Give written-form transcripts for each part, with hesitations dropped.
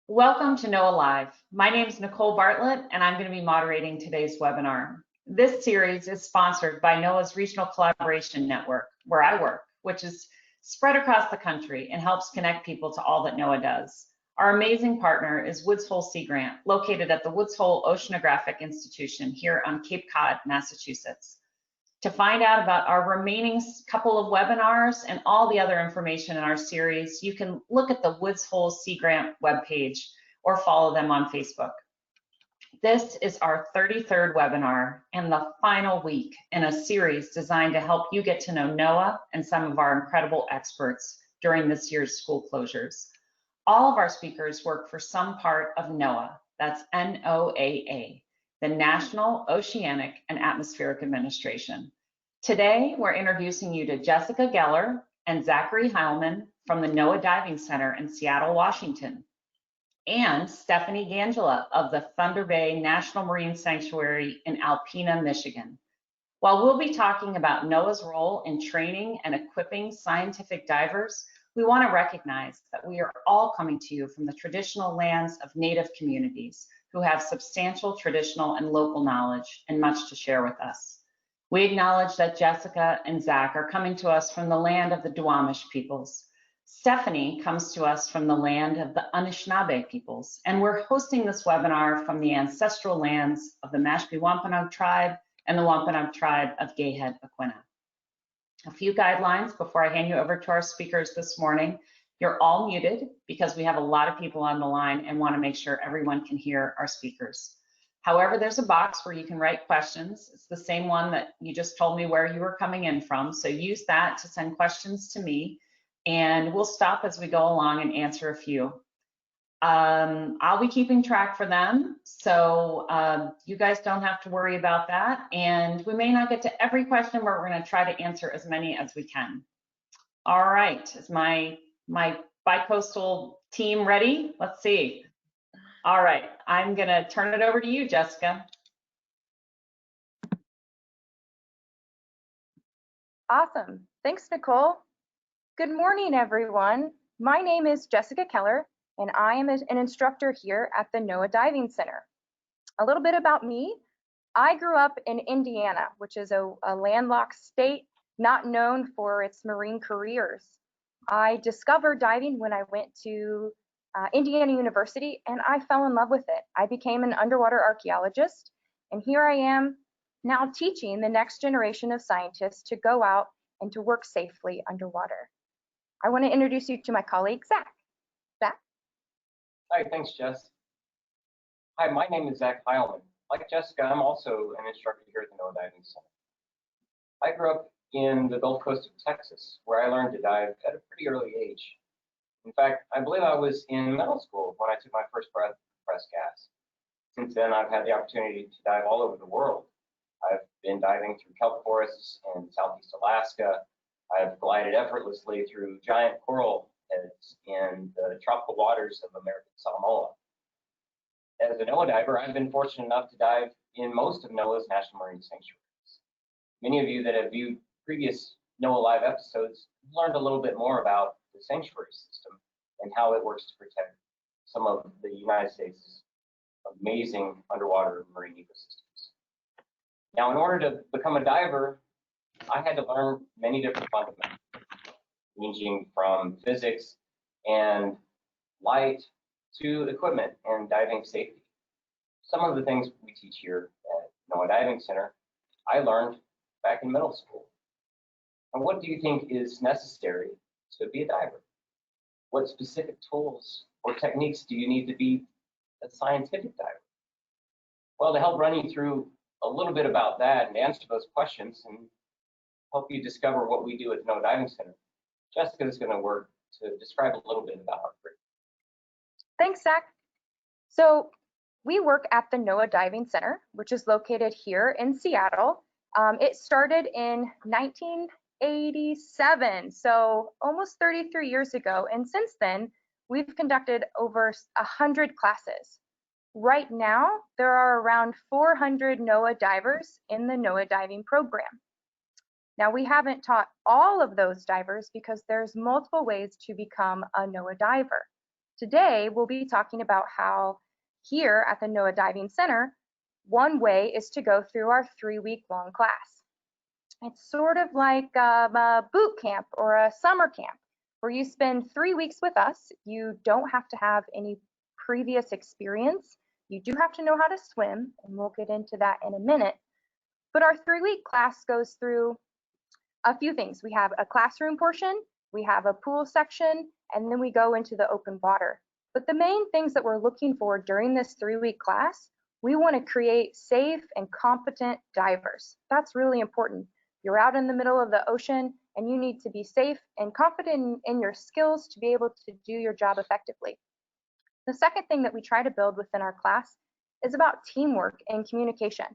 Welcome to NOAA Live. My name is Nicole Bartlett, and I'm going to be moderating today's webinar. This series is sponsored by NOAA's Regional Collaboration Network, where I work, which is spread across the country and helps connect people to all that NOAA does. Our amazing partner is Woods Hole Sea Grant, located at the Woods Hole Oceanographic Institution here on Cape Cod, Massachusetts. To find out about our remaining couple of webinars and all the other information in our series, you can look at the Woods Hole Sea Grant webpage or follow them on Facebook. This is our 33rd webinar and the final week in a series designed to help you get to know NOAA and some of our incredible experts during this year's school closures. All of our speakers work for some part of NOAA, that's NOAA, the National Oceanic and Atmospheric Administration. Today, we're introducing you to Jessica Geller and Zachary Hileman from the NOAA Diving Center in Seattle, Washington, and Stephanie Gandulla of the Thunder Bay National Marine Sanctuary in Alpena, Michigan. While we'll be talking about NOAA's role in training and equipping scientific divers, we want to recognize that we are all coming to you from the traditional lands of Native communities who have substantial traditional and local knowledge and much to share with us. We acknowledge that Jessica and Zach are coming to us from the land of the Duwamish peoples. Stephanie comes to us from the land of the Anishinaabe peoples, and we're hosting this webinar from the ancestral lands of the Mashpee Wampanoag tribe and the Wampanoag tribe of Gayhead, Aquinnah. A few guidelines before I hand you over to our speakers this morning. You're all muted because we have a lot of people on the line and want to make sure everyone can hear our speakers. However, there's a box where you can write questions. It's the same one that you just told me where you were coming in from. So use that to send questions to me, and we'll stop as we go along and answer a few. I'll be keeping track for them, so you guys don't have to worry about that. And we may not get to every question, but we're going to try to answer as many as we can. All right, is my bicoastal team ready? Let's see. All right, I'm going to turn it over to you, Jessica. Awesome. Thanks, Nicole. Good morning, everyone. My name is Jessica Keller, and I am an instructor here at the NOAA Diving Center. A little bit about me. I grew up in Indiana, which is a landlocked state not known for its marine careers. I discovered diving when I went to Indiana University, and I fell in love with it. I became an underwater archaeologist, and here I am now teaching the next generation of scientists to go out and to work safely underwater. I want to introduce you to my colleague, Zach. Zach? Hi, thanks, Jess. Hi, my name is Zach Hileman. Like Jessica, I'm also an instructor here at the NOAA Diving Center. I grew up in the Gulf Coast of Texas, where I learned to dive at a pretty early age. In fact, I believe I was in middle school when I took my first breath of compressed gas. Since then, I've had the opportunity to dive all over the world. I've been diving through kelp forests in Southeast Alaska. I've glided effortlessly through giant coral heads in the tropical waters of American Samoa. As a NOAA diver, I've been fortunate enough to dive in most of NOAA's national marine sanctuaries. Many of you that have viewed previous NOAA Live episodes have learned a little bit more about the sanctuary system and how it works to protect some of the United States' amazing underwater marine ecosystems. Now, in order to become a diver, I had to learn many different fundamentals, ranging from physics and light to equipment and diving safety. Some of the things we teach here at NOAA Diving Center, I learned back in middle school. And what do you think is necessary to be a diver? What specific tools or techniques do you need to be a scientific diver? Well, to help run you through a little bit about that and answer those questions and help you discover what we do at the NOAA Diving Center, Jessica is going to work to describe a little bit about our curriculum. Thanks, Zach. So we work at the NOAA Diving Center, which is located here in Seattle. It started in 1987, so almost 33 years ago. And since then, we've conducted over 100 classes. Right now, there are around 400 NOAA divers in the NOAA diving program. Now, we haven't taught all of those divers because there's multiple ways to become a NOAA diver. Today, we'll be talking about how here at the NOAA Diving Center, one way is to go through our 3-week-long class. It's sort of like a boot camp or a summer camp where you spend 3 weeks with us. You don't have to have any previous experience. You do have to know how to swim, and we'll get into that in a minute. But our 3-week class goes through a few things. We have a classroom portion, we have a pool section, and then we go into the open water. But the main things that we're looking for during this 3-week class, we want to create safe and competent divers. That's really important. You're out in the middle of the ocean and you need to be safe and confident in your skills to be able to do your job effectively. The second thing that we try to build within our class is about teamwork and communication.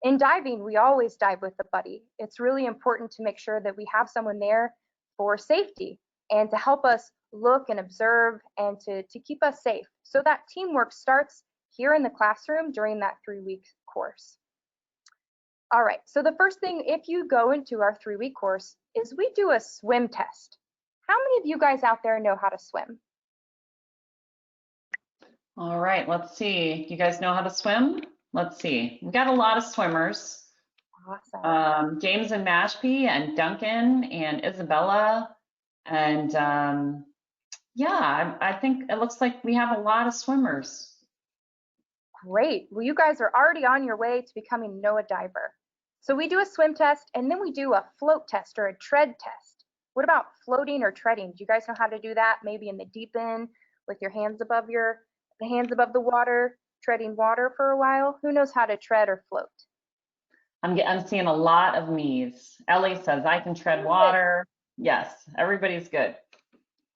In diving, we always dive with a buddy. It's really important to make sure that we have someone there for safety and to help us look and observe and to keep us safe. So that teamwork starts here in the classroom during that 3-week course. All right, so the first thing, if you go into our 3-week course, is we do a swim test. How many of you guys out there know how to swim? All right, let's see. You guys know how to swim? Let's see. We got a lot of swimmers. Awesome. James and Mashpee and Duncan and Isabella. And yeah, I think it looks like we have a lot of swimmers. Great. Well, you guys are already on your way to becoming a NOAA diver. So we do a swim test and then we do a float test or a tread test. What about floating or treading? Do you guys know how to do that? Maybe in the deep end with your hands above the water, treading water for a while. Who knows how to tread or float? I'm seeing a lot of me's. Ellie says I can tread water. Yes, everybody's good.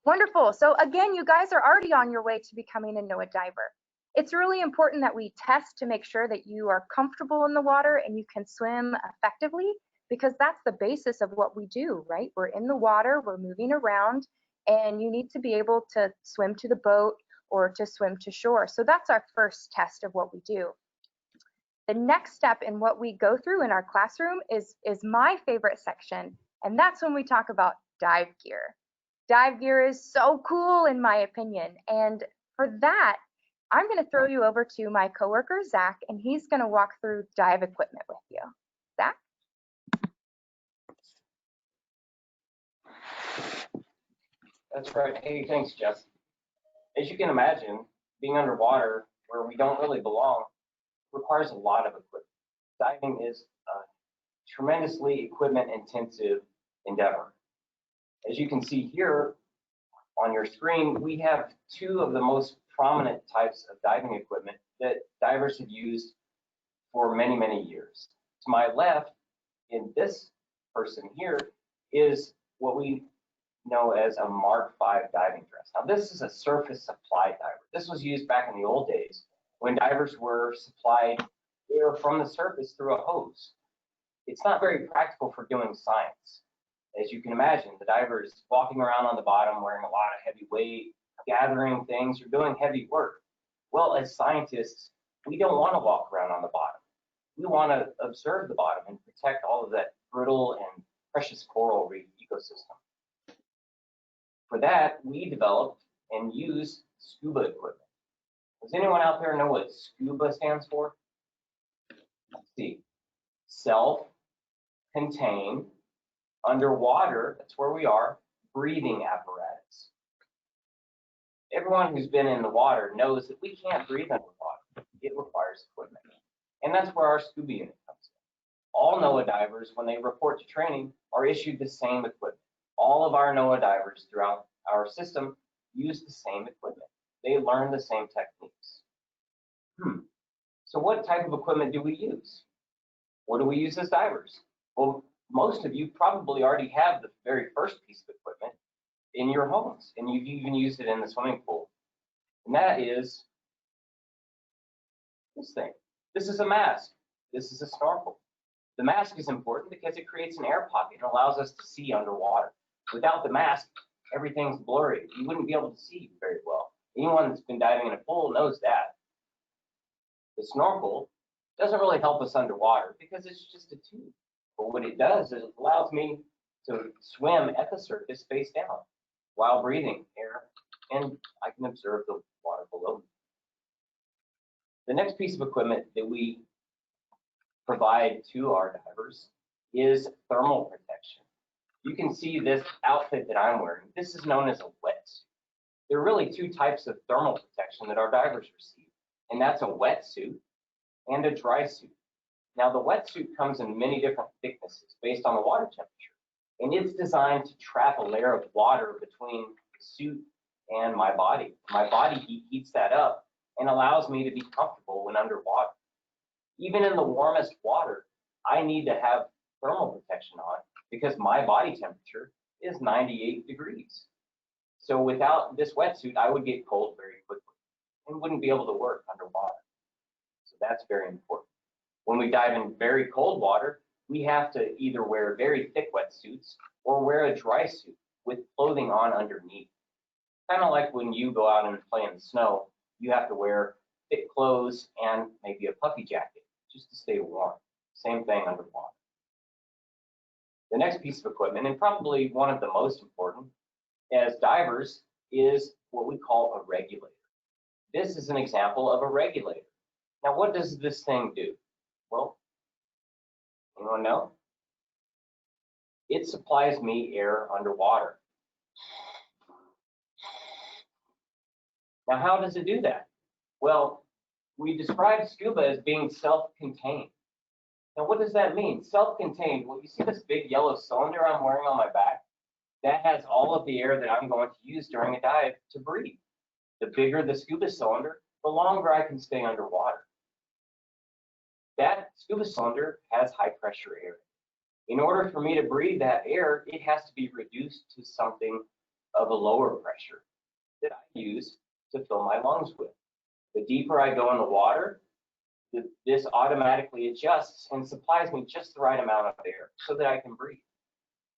Wonderful. So again, you guys are already on your way to becoming a NOAA diver. It's really important that we test to make sure that you are comfortable in the water and you can swim effectively, because that's the basis of what we do, right? We're in the water, we're moving around, and you need to be able to swim to the boat or to swim to shore. So that's our first test of what we do. The next step in what we go through in our classroom is my favorite section, and that's when we talk about dive gear. Dive gear is so cool in my opinion, and for that, I'm going to throw you over to my coworker, Zach, and he's going to walk through dive equipment with you. Zach? That's right. Hey, thanks, Jess. As you can imagine, being underwater where we don't really belong requires a lot of equipment. Diving is a tremendously equipment-intensive endeavor. As you can see here on your screen, we have two of the most prominent types of diving equipment that divers have used for many, many years. To my left, in this person here, is what we know as a Mark V diving dress. Now, this is a surface supply diver. This was used back in the old days when divers were supplied air from the surface through a hose. It's not very practical for doing science. As you can imagine, the diver is walking around on the bottom wearing a lot of heavy weight, gathering things, or doing heavy work. Well, as scientists, we don't want to walk around on the bottom. We want to observe the bottom and protect all of that brittle and precious coral reef ecosystem. For that, we developed and use scuba equipment. Does anyone out there know what scuba stands for? Let's see. Self-contained, underwater, that's where we are, breathing apparatus. Everyone who's been in the water knows that we can't breathe underwater. It requires equipment. And that's where our scuba unit comes in. All NOAA divers, when they report to training, are issued the same equipment. All of our NOAA divers throughout our system use the same equipment. They learn the same techniques. So what type of equipment do we use? What do we use as divers? Well, most of you probably already have the very first piece of equipment in your homes, and you've even used it in the swimming pool. And that is this thing. This is a mask. This is a snorkel. The mask is important because it creates an air pocket and allows us to see underwater. Without the mask, everything's blurry. You wouldn't be able to see very well. Anyone that's been diving in a pool knows that. The snorkel doesn't really help us underwater because it's just a tube. But what it does is it allows me to swim at the surface face down while breathing air and I can observe the water below me. The next piece of equipment that we provide to our divers is thermal protection. You can see this outfit that I'm wearing. This is known as a wetsuit. There are really two types of thermal protection that our divers receive, and that's a wetsuit and a dry suit. Now, the wetsuit comes in many different thicknesses based on the water temperature, and it's designed to trap a layer of water between the suit and my body. My body heat heats that up and allows me to be comfortable when underwater. Even in the warmest water, I need to have thermal protection on because my body temperature is 98 degrees. So without this wetsuit, I would get cold very quickly and wouldn't be able to work underwater. So that's very important. When we dive in very cold water, we have to either wear very thick wetsuits or wear a dry suit with clothing on underneath. Kind of like when you go out and play in the snow, you have to wear thick clothes and maybe a puffy jacket just to stay warm. Same thing underwater. The next piece of equipment, and probably one of the most important as divers, is what we call a regulator. This is an example of a regulator. Now, what does this thing do? Well, anyone know? It supplies me air underwater. Now, how does it do that? Well, we describe scuba as being self-contained. Now, what does that mean? Self-contained, well, you see this big yellow cylinder I'm wearing on my back? That has all of the air that I'm going to use during a dive to breathe. The bigger the scuba cylinder, the longer I can stay underwater. That scuba cylinder has high pressure air. In order for me to breathe that air, it has to be reduced to something of a lower pressure that I use to fill my lungs with. The deeper I go in the water, this automatically adjusts and supplies me just the right amount of air so that I can breathe.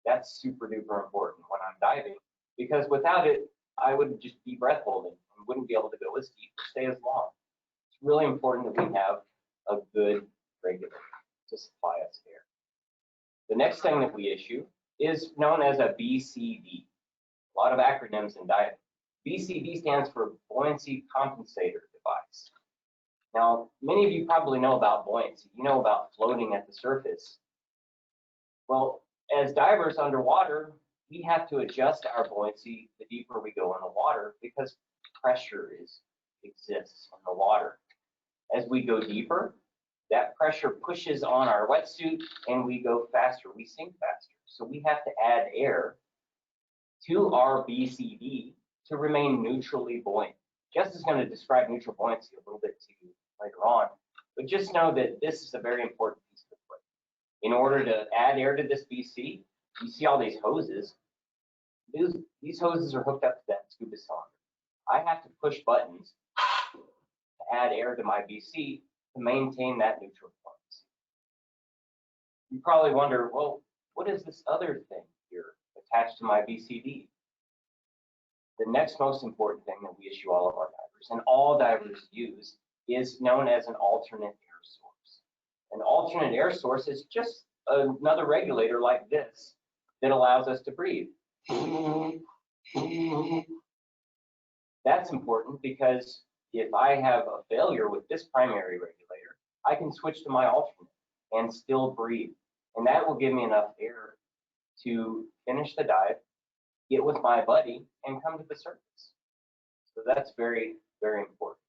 That's super duper important when I'm diving, because without it, I would just be breath holding and wouldn't be able to go as deep or stay as long. It's really important that we have a good regulator to supply us air. The next thing that we issue is known as a BCD. A lot of acronyms in diving. BCD stands for Buoyancy Compensator Device. Now, many of you probably know about buoyancy. You know about floating at the surface. Well, as divers underwater, we have to adjust our buoyancy the deeper we go in the water because pressure exists in the water. As we go deeper, that pressure pushes on our wetsuit and we go faster, we sink faster. So we have to add air to our BCD to remain neutrally buoyant. Jess is going to describe neutral buoyancy a little bit to you later on, but just know that this is a very important piece of equipment. In order to add air to this BC, you see all these hoses. These hoses are hooked up to that scuba cylinder. I have to push buttons to add air to my BC to maintain that neutral buoyancy. You probably wonder, well, what is this other thing here attached to my BCD? The next most important thing that we issue all of our divers, and all divers use, is known as an alternate air source. An alternate air source is just another regulator like this that allows us to breathe. That's important because if I have a failure with this primary regulator, I can switch to my alternate and still breathe. And that will give me enough air to finish the dive, get with my buddy, and come to the surface. So that's very, very important.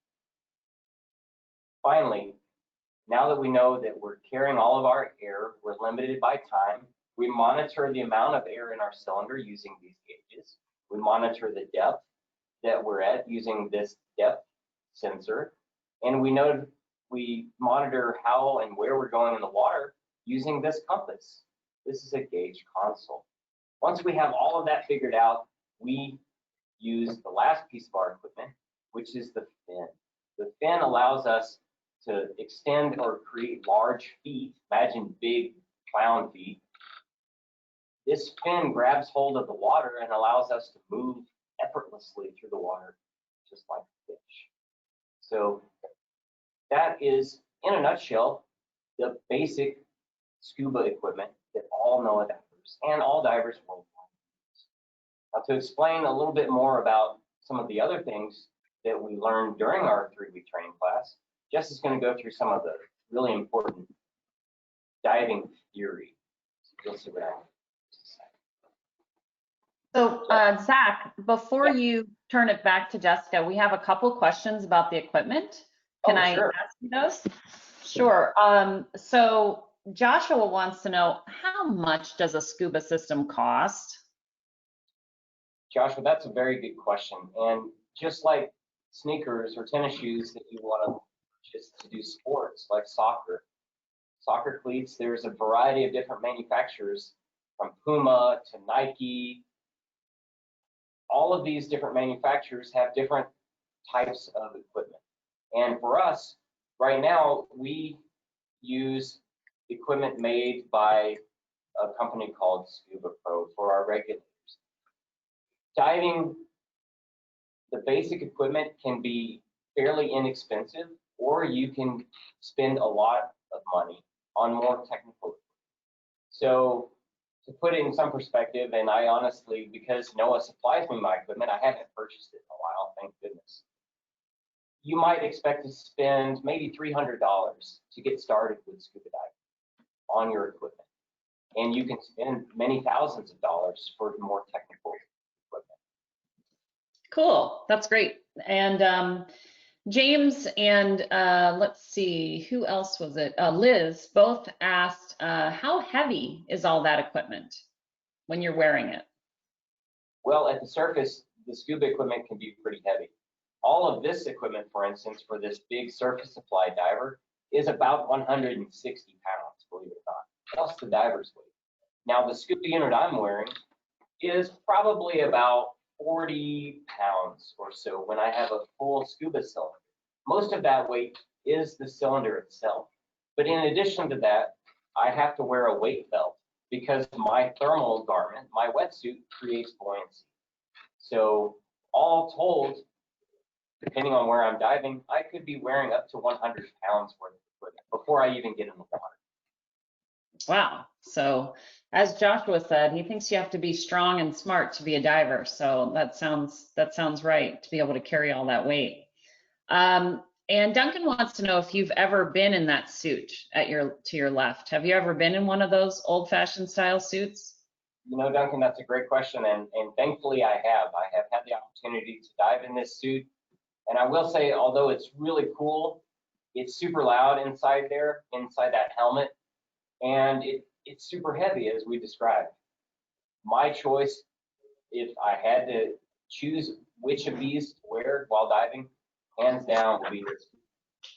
Finally, now that we know that we're carrying all of our air, we're limited by time, we monitor the amount of air in our cylinder using these gauges. We monitor the depth that we're at using this depth sensor. And we monitor how and where we're going in the water using this compass. This is a gauge console. Once we have all of that figured out, we use the last piece of our equipment, which is the fin. The fin allows us to extend or create large feet. Imagine big clown feet. This fin grabs hold of the water and allows us to move effortlessly through the water, just like a fish. So that is, in a nutshell, the basic scuba equipment that all NOAA divers and all divers worldwide use. Now, to explain a little bit more about some of the other things that we learned during our 3-week training class, Jess is going to go through some of the really important diving theory. So you'll see what I mean. So, Zach, before you turn it back to Jessica, we have a couple questions about the equipment. Can I ask you those? Sure. So Joshua wants to know, how much does a scuba system cost? Joshua, that's a very good question. And just like sneakers or tennis shoes that you want to purchase to do sports like soccer cleats, there's a variety of different manufacturers from Puma to Nike. All of these different manufacturers have different types of equipment. And for us, right now, we use equipment made by a company called Scuba Pro for our regulators. Diving, the basic equipment can be fairly inexpensive, or you can spend a lot of money on more technical equipment. So to put it in some perspective, and I honestly, because NOAA supplies me my equipment, I haven't purchased it in a while, thank goodness. You might expect to spend maybe $300 to get started with scuba diving on your equipment. And you can spend many thousands of dollars for more technical equipment. Cool, that's great. And James and let's see, who else was it? Liz both asked, how heavy is all that equipment when you're wearing it? Well, at the surface, the scuba equipment can be pretty heavy. All of this equipment, for instance, for this big surface supply diver is about 160 pounds, believe it or not, plus the diver's weight. Now, the scuba unit I'm wearing is probably about 40 pounds or so when I have a full scuba cylinder. Most of that weight is the cylinder itself. But in addition to that, I have to wear a weight belt because my thermal garment, my wetsuit, creates buoyancy. So all told, depending on where I'm diving, I could be wearing up to 100 pounds worth of equipment before I even get in the water. Wow. So as Joshua said, he thinks you have to be strong and smart to be a diver. So that sounds right, to be able to carry all that weight. And Duncan wants to know if you've ever been in that suit to your left. Have you ever been in one of those old-fashioned style suits? You know, Duncan, that's a great question, and thankfully I have. I have had the opportunity to dive in this suit, and I will say, although it's really cool, it's super loud inside there, inside that helmet, and it's super heavy, as we described. My choice, if I had to choose which of these to wear while diving, hands down would be this,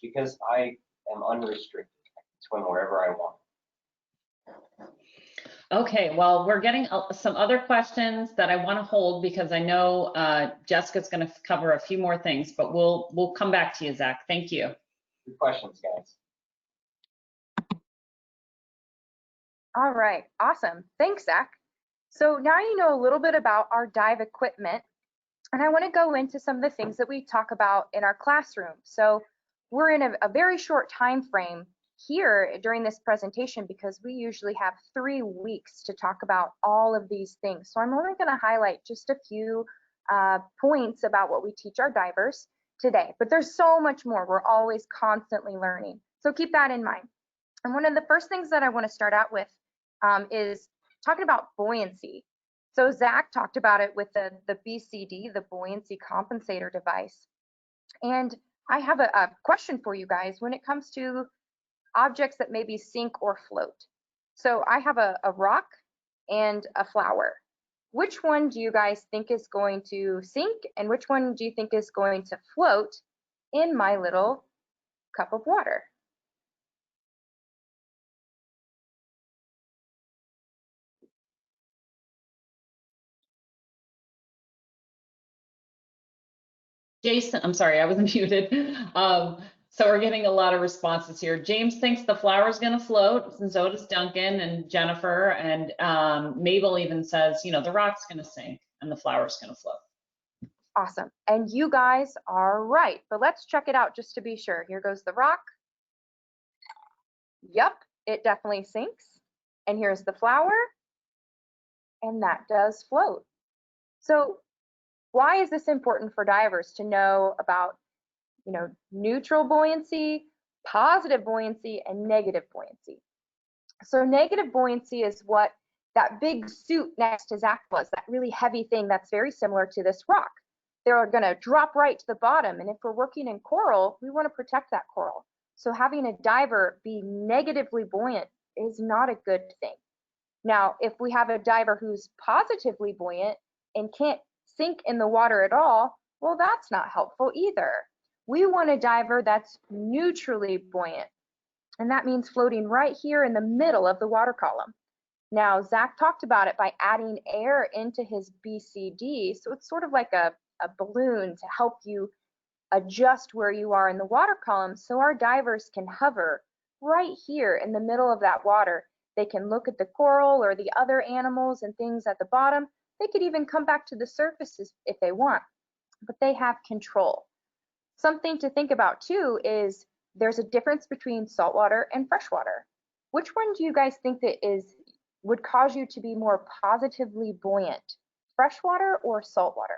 because I am unrestricted. I can swim wherever I want. Okay, well, we're getting some other questions that I want to hold because I know Jessica's going to cover a few more things, but we'll come back to you, Zach. Thank you. Good questions, guys. All right, awesome. Thanks, Zach. So now you know a little bit about our dive equipment, and I want to go into some of the things that we talk about in our classroom. So we're in a very short time frame here during this presentation because we usually have 3 weeks to talk about all of these things. So I'm only going to highlight just a few points about what we teach our divers today, but there's so much more. We're always constantly learning. So keep that in mind. And one of the first things that I want to start out with is talking about buoyancy. So Zach talked about it with the BCD, the buoyancy compensator device. And I have a question for you guys when it comes to objects that maybe sink or float. So I have a rock and a flower. Which one do you guys think is going to sink and which one do you think is going to float in my little cup of water? Jason, I'm sorry, I was muted. So we're getting a lot of responses here. James thinks the flower's going to float, and so does Duncan and Jennifer, and Mabel even says, you know, the rock's going to sink and the flower's going to float. Awesome. And you guys are right, but let's check it out just to be sure. Here goes the rock. Yep, it definitely sinks. And here's the flower, and that does float. So Why is this important for divers to know about, neutral buoyancy, positive buoyancy, and negative buoyancy? So negative buoyancy is what that big suit next to Zach was, that really heavy thing that's very similar to this rock. They're going to drop right to the bottom. And if we're working in coral, we want to protect that coral. So having a diver be negatively buoyant is not a good thing. Now, if we have a diver who's positively buoyant and can't sink in the water at all, well, that's not helpful either. We want a diver that's neutrally buoyant. And that means floating right here in the middle of the water column. Now, Zach talked about it by adding air into his BCD. So it's sort of like a balloon to help you adjust where you are in the water column, so our divers can hover right here in the middle of that water. They can look at the coral or the other animals and things at the bottom. They could even come back to the surface if they want, but they have control. Something to think about too is there's a difference between saltwater and freshwater. Which one do you guys think that would cause you to be more positively buoyant, freshwater or saltwater?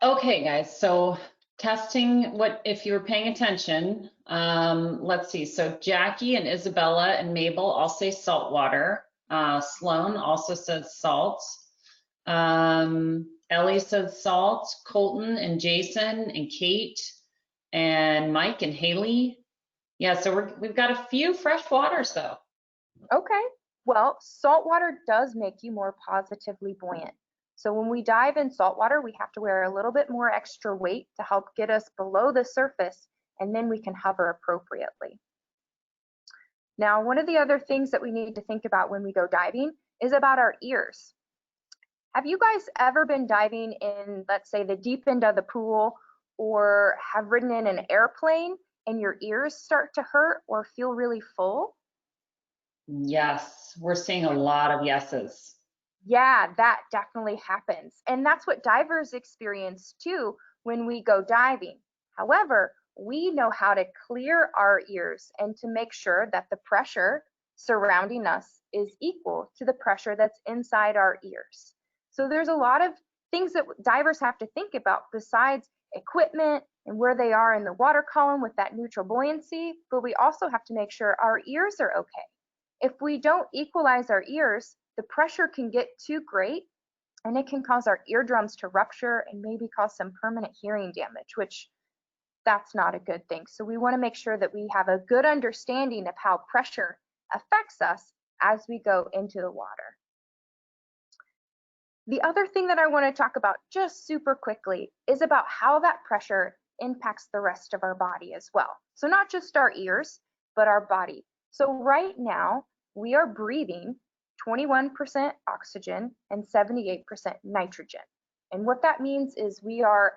Okay, guys, so testing what, if you were paying attention, let's see. So Jackie and Isabella and Mabel all say saltwater. Sloan also says salt. Ellie says salt. Colton and Jason and Kate and Mike and Haley. Yeah, so we've got a few fresh waters though. Okay, well, saltwater does make you more positively buoyant. So when we dive in saltwater, we have to wear a little bit more extra weight to help get us below the surface, and then we can hover appropriately. Now, one of the other things that we need to think about when we go diving is about our ears. Have you guys ever been diving in, let's say, the deep end of the pool, or have ridden in an airplane and your ears start to hurt or feel really full? Yes, we're seeing a lot of yeses. Yeah, that definitely happens. And that's what divers experience too when we go diving. However, we know how to clear our ears and to make sure that the pressure surrounding us is equal to the pressure that's inside our ears. So there's a lot of things that divers have to think about besides equipment and where they are in the water column with that neutral buoyancy, but we also have to make sure our ears are okay. If we don't equalize our ears, the pressure can get too great and it can cause our eardrums to rupture and maybe cause some permanent hearing damage, which that's not a good thing. So we want to make sure that we have a good understanding of how pressure affects us as we go into the water. The other thing that I want to talk about just super quickly is about how that pressure impacts the rest of our body as well. So not just our ears, but our body. So right now we are breathing 21% oxygen and 78% nitrogen. And what that means is we are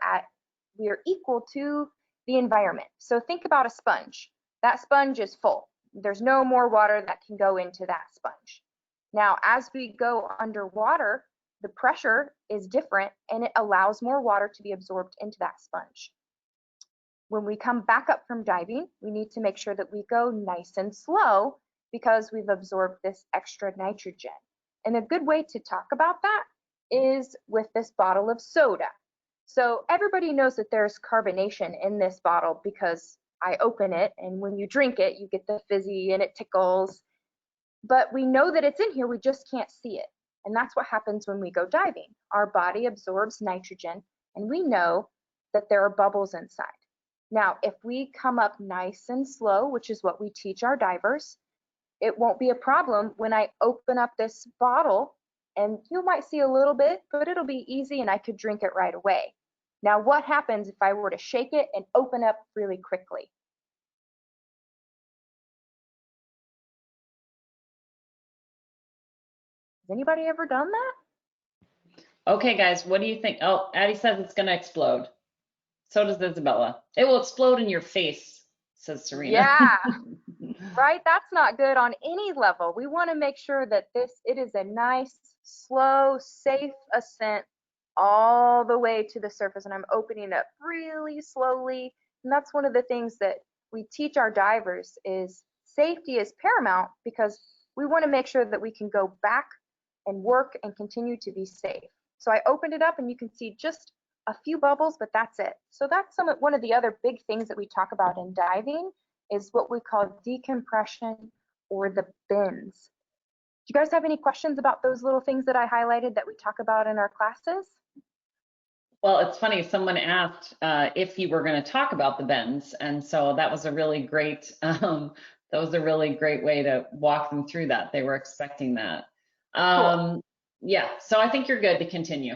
equal to the environment. So think about a sponge. That sponge is full. There's no more water that can go into that sponge. Now, as we go underwater, the pressure is different and it allows more water to be absorbed into that sponge. When we come back up from diving, we need to make sure that we go nice and slow because we've absorbed this extra nitrogen. And a good way to talk about that is with this bottle of soda. So everybody knows that there's carbonation in this bottle because I open it and when you drink it, you get the fizzy and it tickles. But we know that it's in here, we just can't see it. And that's what happens when we go diving. Our body absorbs nitrogen and we know that there are bubbles inside. Now, if we come up nice and slow, which is what we teach our divers, it won't be a problem when I open up this bottle and you might see a little bit, but it'll be easy and I could drink it right away. Now, what happens if I were to shake it and open up really quickly? Has anybody ever done that? Okay, guys, what do you think? Oh, Addie says it's going to explode. So does Isabella. It will explode in your face, says Serena. Yeah, right? That's not good on any level. We want to make sure that it is a nice, slow, safe ascent all the way to the surface. And I'm opening up really slowly. And that's one of the things that we teach our divers is safety is paramount because we want to make sure that we can go back and work and continue to be safe. So I opened it up and you can see just a few bubbles, but that's it. So that's one of the other big things that we talk about in diving is what we call decompression or the bends. Do you guys have any questions about those little things that I highlighted that we talk about in our classes? Well, it's funny, someone asked if you were going to talk about the bends, and so that was a really great way to walk them through that. They were expecting that. Cool. Yeah, so I think you're good to continue.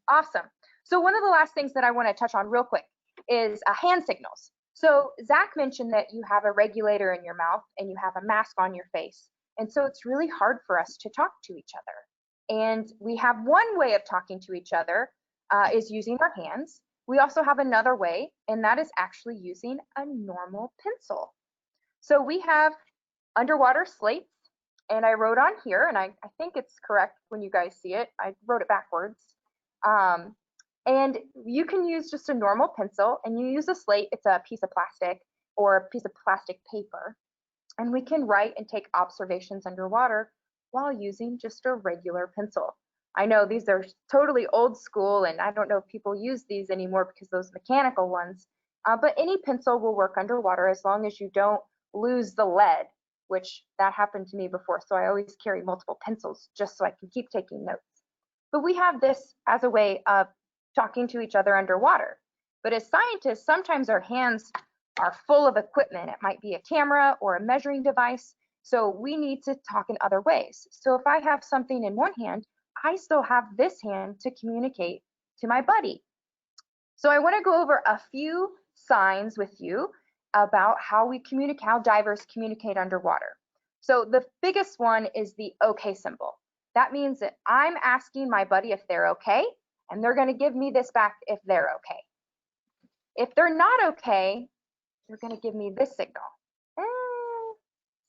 Awesome. So one of the last things that I want to touch on real quick is hand signals. So Zach mentioned that you have a regulator in your mouth and you have a mask on your face. And so it's really hard for us to talk to each other. And we have one way of talking to each other is using our hands. We also have another way, and that is actually using a normal pencil. So we have underwater slates, and I wrote on here, and I think it's correct when you guys see it. I wrote it backwards. And you can use just a normal pencil, and you use a slate. It's a piece of plastic or a piece of plastic paper. And we can write and take observations underwater while using just a regular pencil. I know these are totally old school, and I don't know if people use these anymore because those mechanical ones, but any pencil will work underwater as long as you don't lose the lead, which that happened to me before. So I always carry multiple pencils just so I can keep taking notes. But we have this as a way of talking to each other underwater. But as scientists, sometimes our hands are full of equipment. It might be a camera or a measuring device. So we need to talk in other ways. So if I have something in one hand, I still have this hand to communicate to my buddy. So I want to go over a few signs with you about how divers communicate underwater. So the biggest one is the OK symbol. That means that I'm asking my buddy if they're okay, and they're going to give me this back if they're okay. If they're not okay, they're going to give me this signal.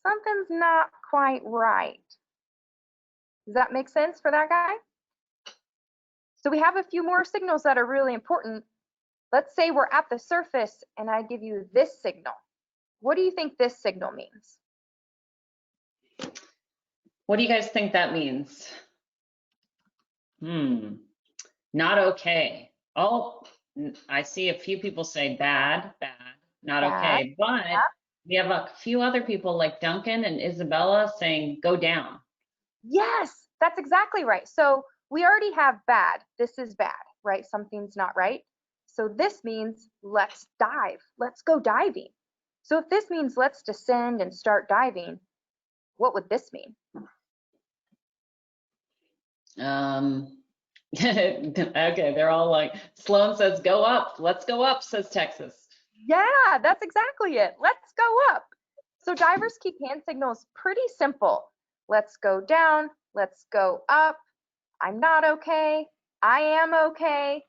Something's not quite right. Does that make sense for that guy? So we have a few more signals that are really important. Let's say we're at the surface and I give you this signal. What do you think this signal means? What do you guys think that means? Not okay. Oh, I see a few people say bad, not okay. But we have a few other people like Duncan and Isabella saying go down. Yes, that's exactly right. So we already have bad. This is bad, right? Something's not right. So this means let's dive. Let's go diving. So if this means let's descend and start diving, what would this mean? Okay, they're all like, Sloan says go up. Let's go up, says Texas. Yeah, that's exactly it. Let's go up. So divers keep hand signals pretty simple. Let's go down. Let's go up. I'm not okay. I am okay.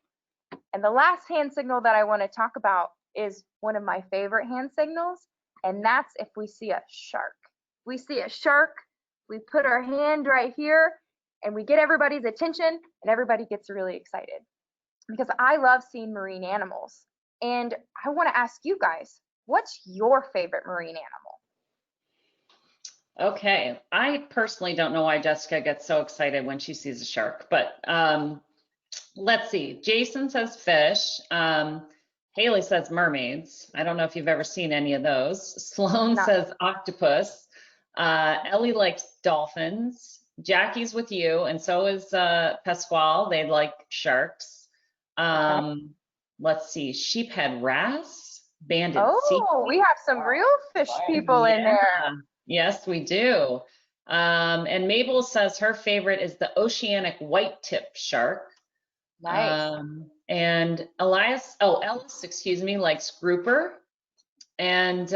And the last hand signal that I want to talk about is one of my favorite hand signals, and that's if we see a shark. We see a shark, we put our hand right here, and we get everybody's attention, and everybody gets really excited. Because I love seeing marine animals. And I want to ask you guys, what's your favorite marine animal? Okay, I personally don't know why Jessica gets so excited when she sees a shark, but let's see. Jason says fish. Haley says mermaids. I don't know if you've ever seen any of those. Sloan says octopus. Ellie likes dolphins. Jackie's with you, and so is Pasquale. They like sharks. Let's see. Sheephead wrasse. Banded sea. Oh, we have some real fish people in there. Yes, we do. And Mabel says her favorite is the oceanic white tip shark. Nice. And Ellis, excuse me, likes grouper. And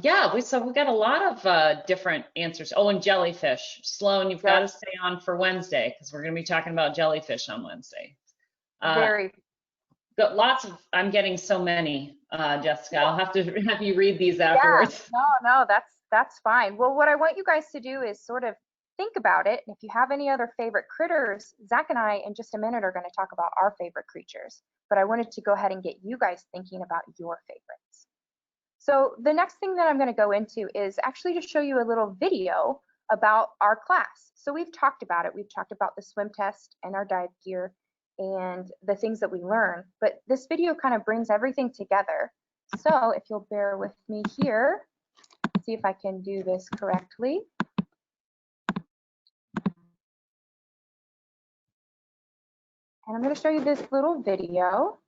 yeah, we got a lot of different answers. Oh, and jellyfish. Sloan, you've got to stay on for Wednesday because we're going to be talking about jellyfish on Wednesday. Got lots of, I'm getting so many, Jessica. I'll have to have you read these afterwards. Yeah, no, that's fine. Well, what I want you guys to do is sort of think about it. And if you have any other favorite critters, Zach and I in just a minute are going to talk about our favorite creatures. But I wanted to go ahead and get you guys thinking about your favorites. So the next thing that I'm going to go into is actually to show you a little video about our class. So we've talked about it. We've talked about the swim test and our dive gear. and the things that we learn. But this video kind of brings everything together. So if you'll bear with me here, see if I can do this correctly. And I'm going to show you this little video.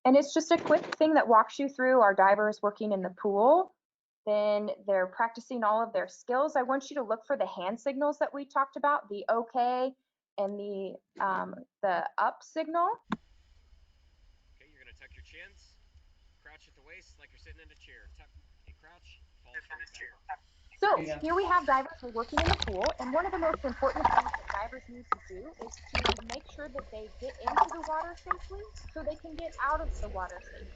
And it's just a quick thing that walks you through our divers working in the pool. Then they're practicing all of their skills. I want you to look for the hand signals that we talked about, the OK and the up signal. Okay, you're gonna tuck your chins, crouch at the waist like you're sitting in a chair. Tuck and crouch, fall straight back. So here we have divers who are working in the pool, and one of the most important things that divers need to do is to make sure that they get into the water safely so they can get out of the water safely.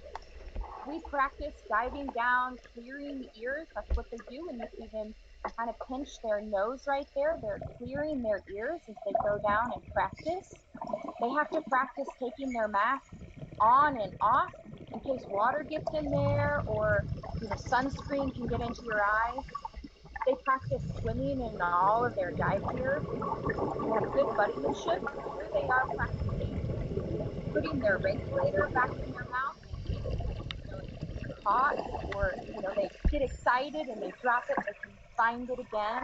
We practice diving down, clearing the ears. That's what they do, and you see them kind of pinch their nose right there. They're clearing their ears as they go down and practice. They have to practice taking their mask on and off in case water gets in there, or sunscreen can get into your eyes. They practice swimming in all of their dive gear. They have good buddymanship. Here they are practicing putting their regulator back in their mouth in case it gets caught, or they get excited and they drop it, they can find it again.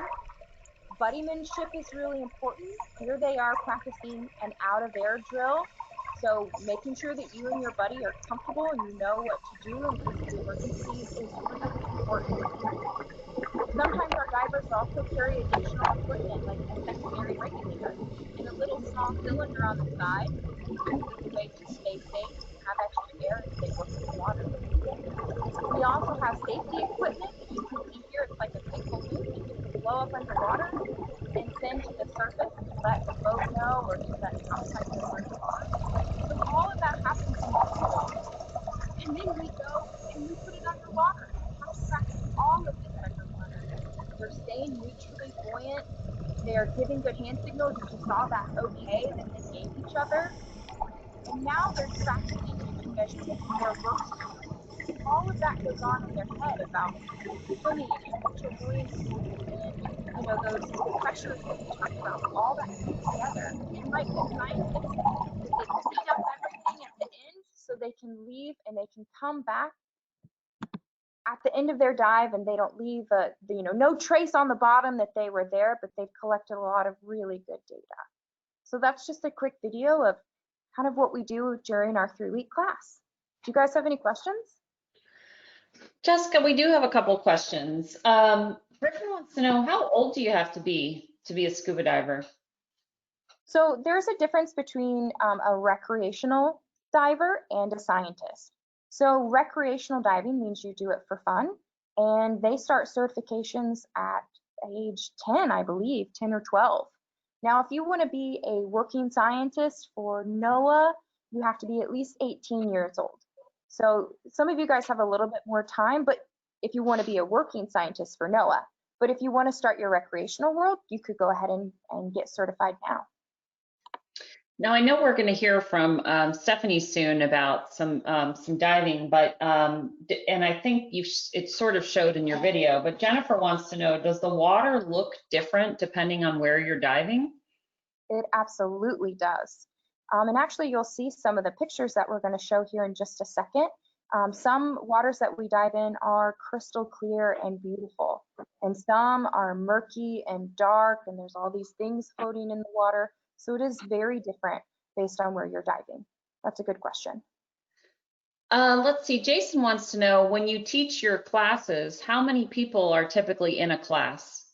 Buddymanship is really important. Here they are practicing an out of air drill. So making sure that you and your buddy are comfortable and you know what to do in case of emergencies is really important. Sometimes our divers also carry additional equipment like a secondary regulator and a little small cylinder on the side. It's a way to stay safe and have extra air as they work in the water. We also have safety equipment. You can see here it's like a big balloon that you can blow up underwater and send to the surface to let the boat know or to let outside know where you are. So all of that happens in the pool. And then we go and we put it underwater. We have to practice all of this underwater. They're staying neutrally buoyant. They're giving good hand signals. You just saw that okay that they gave each other. And now they're practicing using measurements in their work skills. All of that goes on in their head about swimming and neutral buoyancy and those pressures that we talked about. All that comes together. And like the scientists, they clean up everything at the end so they can leave and they can come back at the end of their dive and they don't leave no trace on the bottom that they were there, but they've collected a lot of really good data. So that's just a quick video of kind of what we do during our 3-week class. Do you guys have any questions? Jessica, we do have a couple questions. Griffin wants to know, how old do you have to be a scuba diver? So there's a difference between a recreational diver and a scientist. So recreational diving means you do it for fun, and they start certifications at age 10, I believe, 10 or 12. Now, if you want to be a working scientist for NOAA, you have to be at least 18 years old. So some of you guys have a little bit more time, but if you want to be a working scientist for NOAA. But if you want to start your recreational world, you could go ahead and get certified now. Now, I know we're going to hear from Stephanie soon about some diving, but and I think it sort of showed in your video, but Jennifer wants to know, does the water look different depending on where you're diving? It absolutely does. And actually, you'll see some of the pictures that we're going to show here in just a second. Some waters that we dive in are crystal clear and beautiful, and some are murky and dark, and there's all these things floating in the water. So it is very different based on where you're diving. That's a good question. Let's see, Jason wants to know, when you teach your classes, how many people are typically in a class?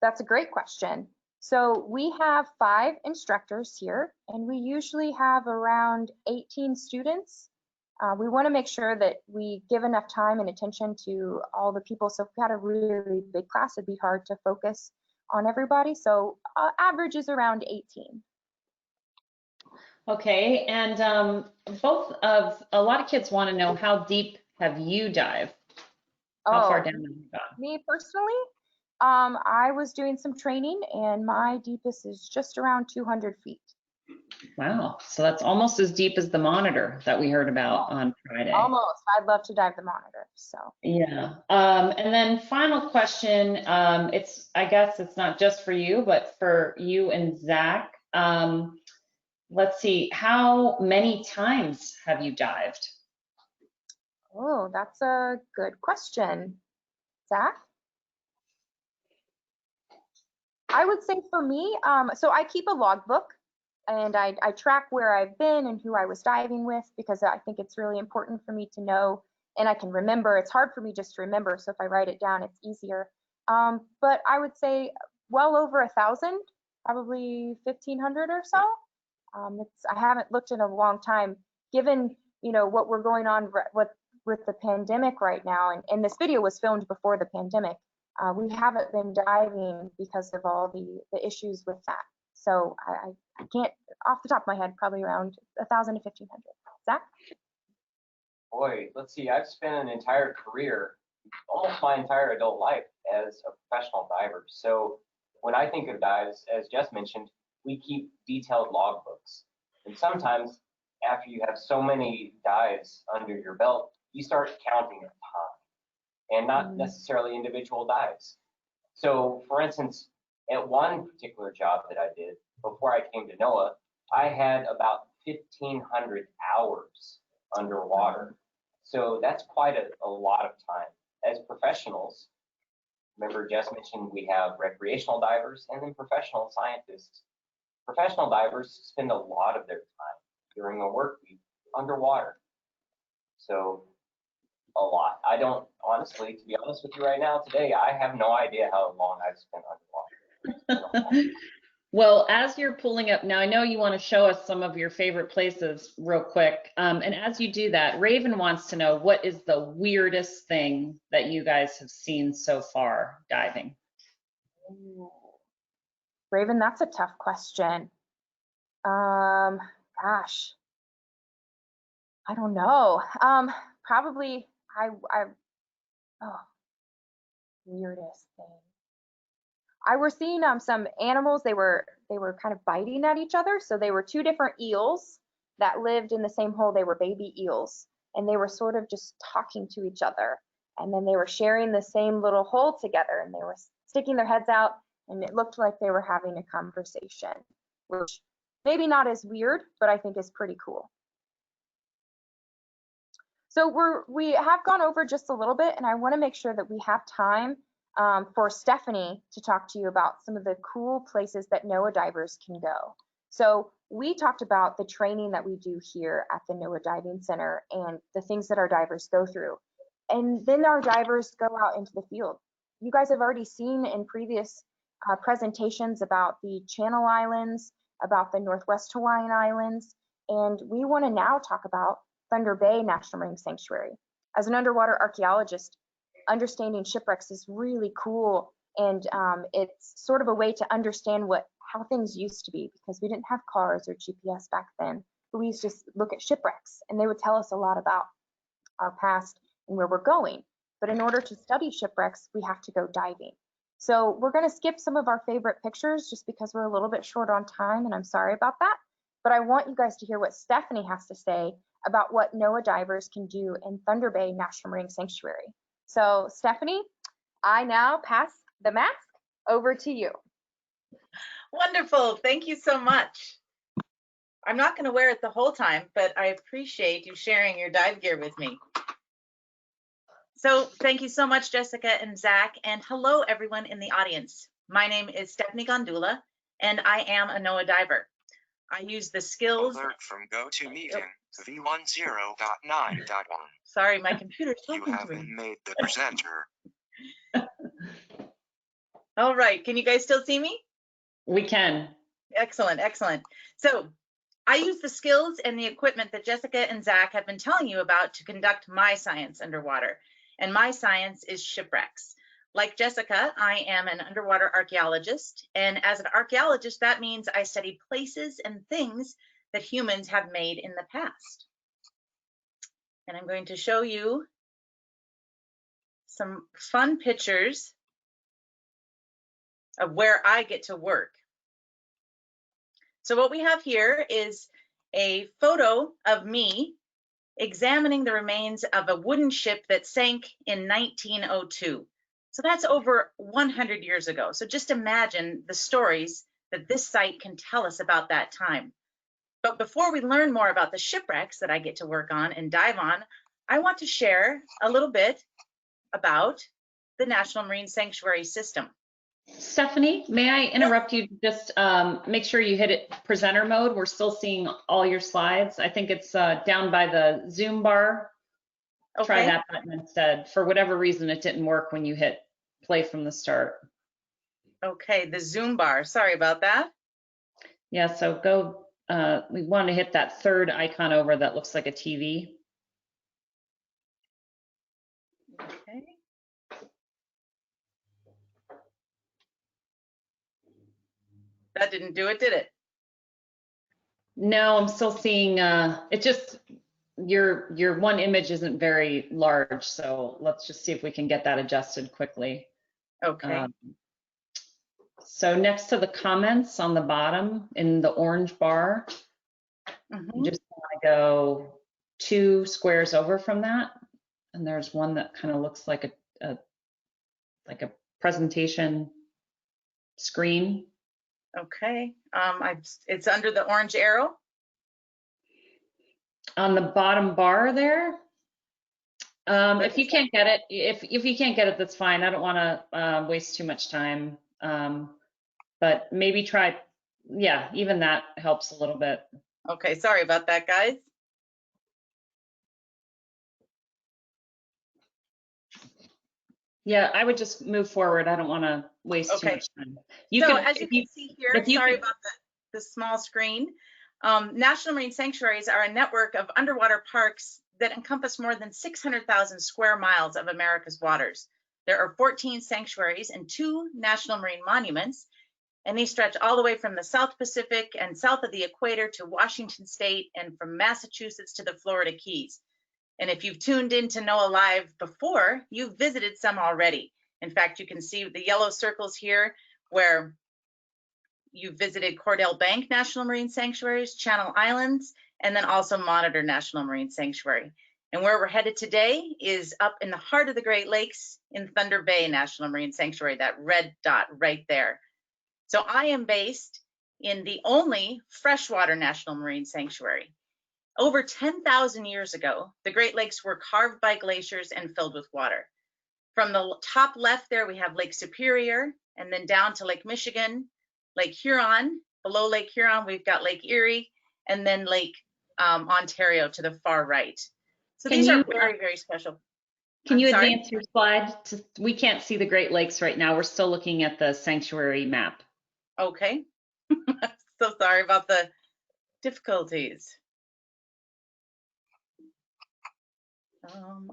That's a great question. So we have 5 instructors here, and we usually have around 18 students. We want to make sure that we give enough time and attention to all the people. So if we had a really big class, it'd be hard to focus on everybody. So average is around 18. Okay, and a lot of kids want to know, how deep have you dived? How far down have you gone? Me personally, I was doing some training and my deepest is just around 200 feet. Wow. So that's almost as deep as the monitor that we heard about on Friday. Almost. I'd love to dive the monitor. So Yeah. And then final question. I guess it's not just for you, but for you and Zach. Let's see. How many times have you dived? oh, that's a good question. Zach? I would say for me, so I keep a logbook and I track where I've been and who I was diving with because I think it's really important for me to know and I can remember. It's hard for me just to remember, so if I write it down, it's easier. But I would say well over 1,000, probably 1,500 or so. I haven't looked in a long time, given what we're going on with the pandemic right now, and this video was filmed before the pandemic. We haven't been diving because of all the issues with that. So I can't, off the top of my head, probably around 1,000 to 1,500. Zach? Boy, let's see, I've spent an entire career, almost my entire adult life, as a professional diver. So when I think of dives, as Jess mentioned, we keep detailed logbooks. And sometimes after you have so many dives under your belt, you start counting time and not necessarily individual dives. So for instance, at one particular job that I did before I came to NOAA, I had about 1,500 hours underwater. So that's quite a lot of time. As professionals, remember Jess mentioned we have recreational divers and then professional scientists. Professional divers spend a lot of their time during a work week underwater. So a lot. I don't, honestly, to be honest with you right now, today, I have no idea how long I've spent underwater. Well, as you're pulling up, now I know you want to show us some of your favorite places real quick. And as you do that, Raven wants to know, what is the weirdest thing that you guys have seen so far diving? Raven, that's a tough question. Gosh, I don't know. Probably weirdest thing. I were seeing some animals. They were kind of biting at each other. So they were two different eels that lived in the same hole. They were baby eels, and they were sort of just talking to each other. And then they were sharing the same little hole together, and they were sticking their heads out, and it looked like they were having a conversation, which maybe not as weird, but I think is pretty cool. So we have gone over just a little bit, and I want to make sure that we have time for Stephanie to talk to you about some of the cool places that NOAA divers can go. So we talked about the training that we do here at the NOAA Diving Center and the things that our divers go through. And then our divers go out into the field. You guys have already seen in previous presentations about the Channel Islands, about the Northwest Hawaiian Islands, and we want to now talk about Thunder Bay National Marine Sanctuary. As an underwater archaeologist, understanding shipwrecks is really cool, and it's sort of a way to understand how things used to be, because we didn't have cars or GPS back then, but we used to look at shipwrecks, and they would tell us a lot about our past and where we're going. But in order to study shipwrecks, we have to go diving. So we're going to skip some of our favorite pictures just because we're a little bit short on time, and I'm sorry about that. But I want you guys to hear what Stephanie has to say about what NOAA divers can do in Thunder Bay National Marine Sanctuary. So Stephanie, I now pass the mask over to you. Wonderful, thank you so much. I'm not going to wear it the whole time, but I appreciate you sharing your dive gear with me. So thank you so much, Jessica and Zach, and hello everyone in the audience. My name is Stephanie Gandulla, and I am a NOAA diver. I use the skills. Alert from GoToMeeting v10.9.1. Sorry, my computer's You talking have to me. been made the presenter. All right, can you guys still see me? We can. Excellent, excellent. So I use the skills and the equipment that Jessica and Zach have been telling you about to conduct my science underwater. And my science is shipwrecks. Like Jessica, I am an underwater archaeologist. And as an archaeologist, that means I study places and things that humans have made in the past. And I'm going to show you some fun pictures of where I get to work. So what we have here is a photo of me examining the remains of a wooden ship that sank in 1902. So that's over 100 years ago. So just imagine the stories that this site can tell us about that time. But before we learn more about the shipwrecks that I get to work on and dive on, I want to share a little bit about the National Marine Sanctuary System. Stephanie, may I interrupt you? Just make sure you hit it presenter mode. We're still seeing all your slides. I think it's down by the Zoom bar. Okay. Try that button instead. For whatever reason, it didn't work when you hit play from the start. Okay, the Zoom bar. Sorry about that. Yeah, so go, we want to hit that third icon over that looks like a TV. Okay. That didn't do it, did it? No, I'm still seeing, it just, your one image isn't very large, so let's just see if we can get that adjusted quickly. Okay. So next to the comments on the bottom in the orange bar, you just want to go 2 squares over from that, and there's one that kind of looks like a presentation screen. Okay. It's under the orange arrow. On the bottom bar there, if you can't get it, if you can't get it, that's fine. I don't want to waste too much time. But maybe try, yeah, even that helps a little bit. Okay, sorry about that, guys. Yeah, I would just move forward. I don't want to waste too much time. As you can see here, sorry about the small screen. National Marine Sanctuaries are a network of underwater parks that encompass more than 600,000 square miles of America's waters. There are 14 sanctuaries and 2 national marine monuments, and these stretch all the way from the South Pacific and south of the equator to Washington State, and from Massachusetts to the Florida Keys. And if you've tuned into NOAA Live before, you've visited some already. In fact, you can see the yellow circles here where you visited Cordell Bank National Marine Sanctuaries, Channel Islands, and then also Monitor National Marine Sanctuary. And where we're headed today is up in the heart of the Great Lakes in Thunder Bay National Marine Sanctuary, that red dot right there. So I am based in the only freshwater National Marine Sanctuary. Over 10,000 years ago, the Great Lakes were carved by glaciers and filled with water. From the top left there, we have Lake Superior, and then down to Lake Michigan, Lake Huron. Below Lake Huron, we've got Lake Erie, and then Lake Ontario to the far right. So these are very, very special. Can you advance your slide? We can't see the Great Lakes right now. We're still looking at the sanctuary map. Okay. So sorry about the difficulties.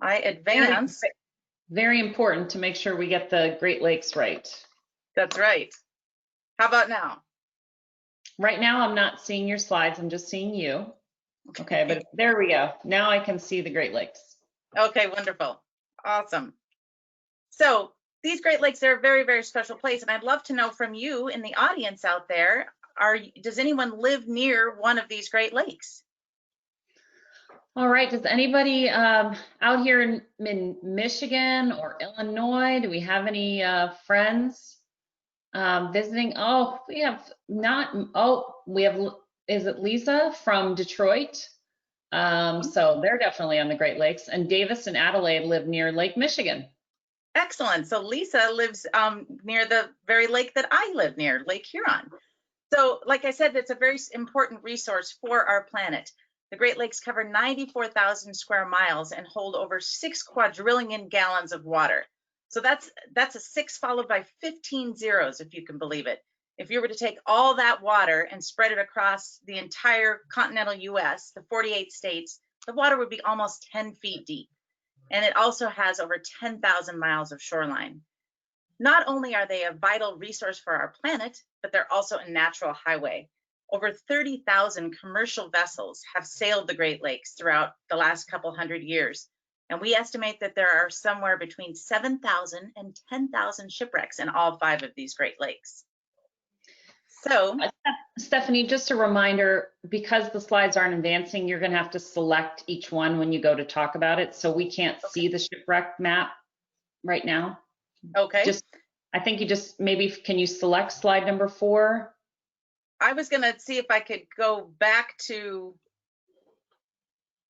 I advance. Very important to make sure we get the Great Lakes right. That's right. How about now? Right now, I'm not seeing your slides. I'm just seeing you. Okay, but there we go. Now I can see the Great Lakes. Okay, wonderful. Awesome. So these Great Lakes are a very, very special place, and I'd love to know from you in the audience out there, does anyone live near one of these Great Lakes? All right, does anybody out here in Michigan or Illinois, do we have any friends visiting? Oh, we have not, we have, is it Lisa from Detroit? So they're definitely on the Great Lakes, and Davis and Adelaide live near Lake Michigan. Excellent. So Lisa lives near the very lake that I live near, Lake Huron. So like I said, it's a very important resource for our planet. The Great Lakes cover 94,000 square miles and hold over 6 quadrillion gallons of water. So that's a 6 followed by 15 zeros, if you can believe it. If you were to take all that water and spread it across the entire continental US, the 48 states, the water would be almost 10 feet deep. And it also has over 10,000 miles of shoreline. Not only are they a vital resource for our planet, but they're also a natural highway. Over 30,000 commercial vessels have sailed the Great Lakes throughout the last couple hundred years. And we estimate that there are somewhere between 7,000 and 10,000 shipwrecks in all 5 of these Great Lakes. So Stephanie, just a reminder, because the slides aren't advancing, you're going to have to select each one when you go to talk about it. So we can't see the shipwreck map right now. Okay. I think you just maybe, can you select slide number 4? I was going to see if I could go back to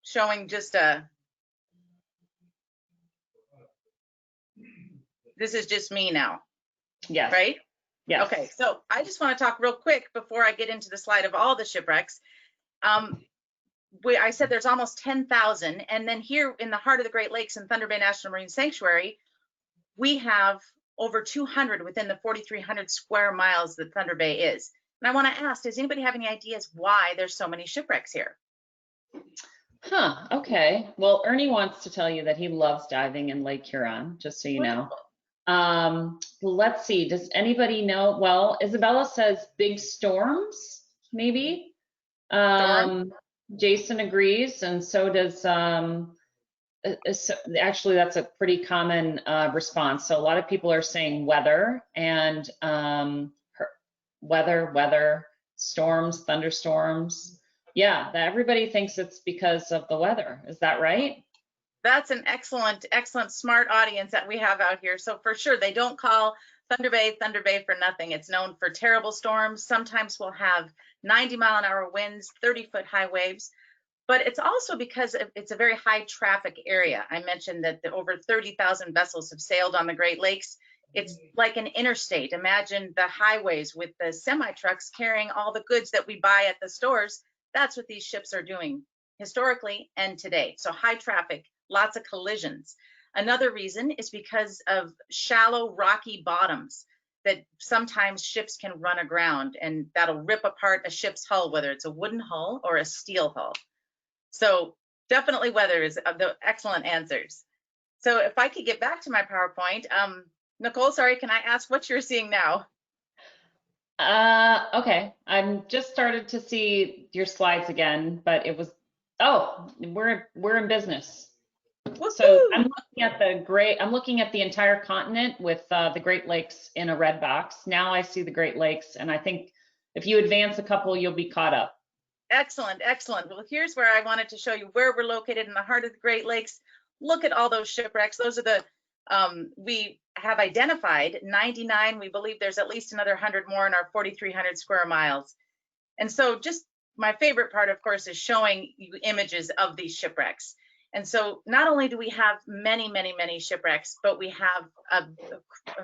showing just this is just me now, Yes. right? Yes. Okay, so I just want to talk real quick before I get into the slide of all the shipwrecks. I said there's almost 10,000, and then here in the heart of the Great Lakes in Thunder Bay National Marine Sanctuary, we have over 200 within the 4,300 square miles that Thunder Bay is. And I want to ask, does anybody have any ideas why there's so many shipwrecks here? Huh, okay. Well, Ernie wants to tell you that he loves diving in Lake Huron, just so you know. Let's see, does anybody know? Well, Isabella says big storms, maybe. Jason agrees, and so does, actually that's a pretty common response. So a lot of people are saying weather and weather, storms, thunderstorms. Yeah, everybody thinks it's because of the weather. Is that right? That's an excellent, smart audience that we have out here. So for sure, they don't call Thunder Bay for nothing. It's known for terrible storms. Sometimes we'll have 90-mile-an-hour winds, 30-foot high waves, but it's also because it's a very high traffic area. I mentioned that over 30,000 vessels have sailed on the Great Lakes. It's like an interstate. Imagine the highways with the semi-trucks carrying all the goods that we buy at the stores. That's what these ships are doing historically and today. So high traffic, lots of collisions. Another reason is because of shallow, rocky bottoms that sometimes ships can run aground, and that'll rip apart a ship's hull, whether it's a wooden hull or a steel hull. So definitely weather is the excellent answers. So if I could get back to my PowerPoint, Nicole, sorry, can I ask what you're seeing now? Okay, I'm just started to see your slides again, but it was, oh, we're in business. So I'm looking at the entire continent with the Great Lakes in a red box. Now I see the Great Lakes, and I think if you advance a couple, you'll be caught up. Excellent, excellent. Well, here's where I wanted to show you where we're located in the heart of the Great Lakes. Look at all those shipwrecks. Those are the, we have identified 99. We believe there's at least another 100 more in our 4,300 square miles. And so just my favorite part, of course, is showing you images of these shipwrecks. And so not only do we have many, many, many shipwrecks, but we have an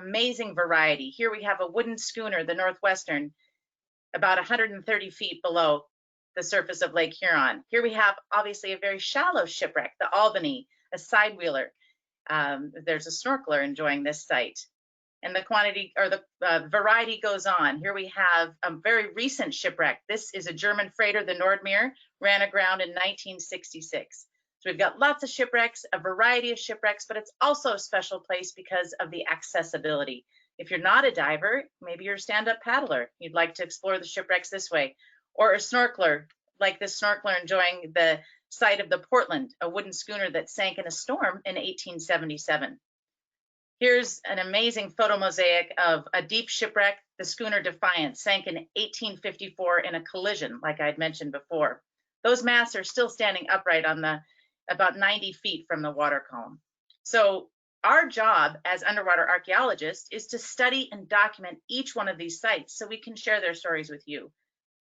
amazing variety. Here we have a wooden schooner, the Northwestern, about 130 feet below the surface of Lake Huron. Here we have obviously a very shallow shipwreck, the Albany, a side wheeler. There's a snorkeler enjoying this site. And the quantity or the variety goes on. Here we have a very recent shipwreck. This is a German freighter, the Nordmeer, ran aground in 1966. So we've got lots of shipwrecks, a variety of shipwrecks, but it's also a special place because of the accessibility. If you're not a diver, maybe you're a stand-up paddler, you'd like to explore the shipwrecks this way, or a snorkeler, like this snorkeler enjoying the site of the Portland, a wooden schooner that sank in a storm in 1877. Here's an amazing photo mosaic of a deep shipwreck. The schooner Defiance sank in 1854 in a collision, like I had mentioned before. Those masts are still standing upright on the about 90 feet from the water column. So our job as underwater archaeologists is to study and document each one of these sites so we can share their stories with you.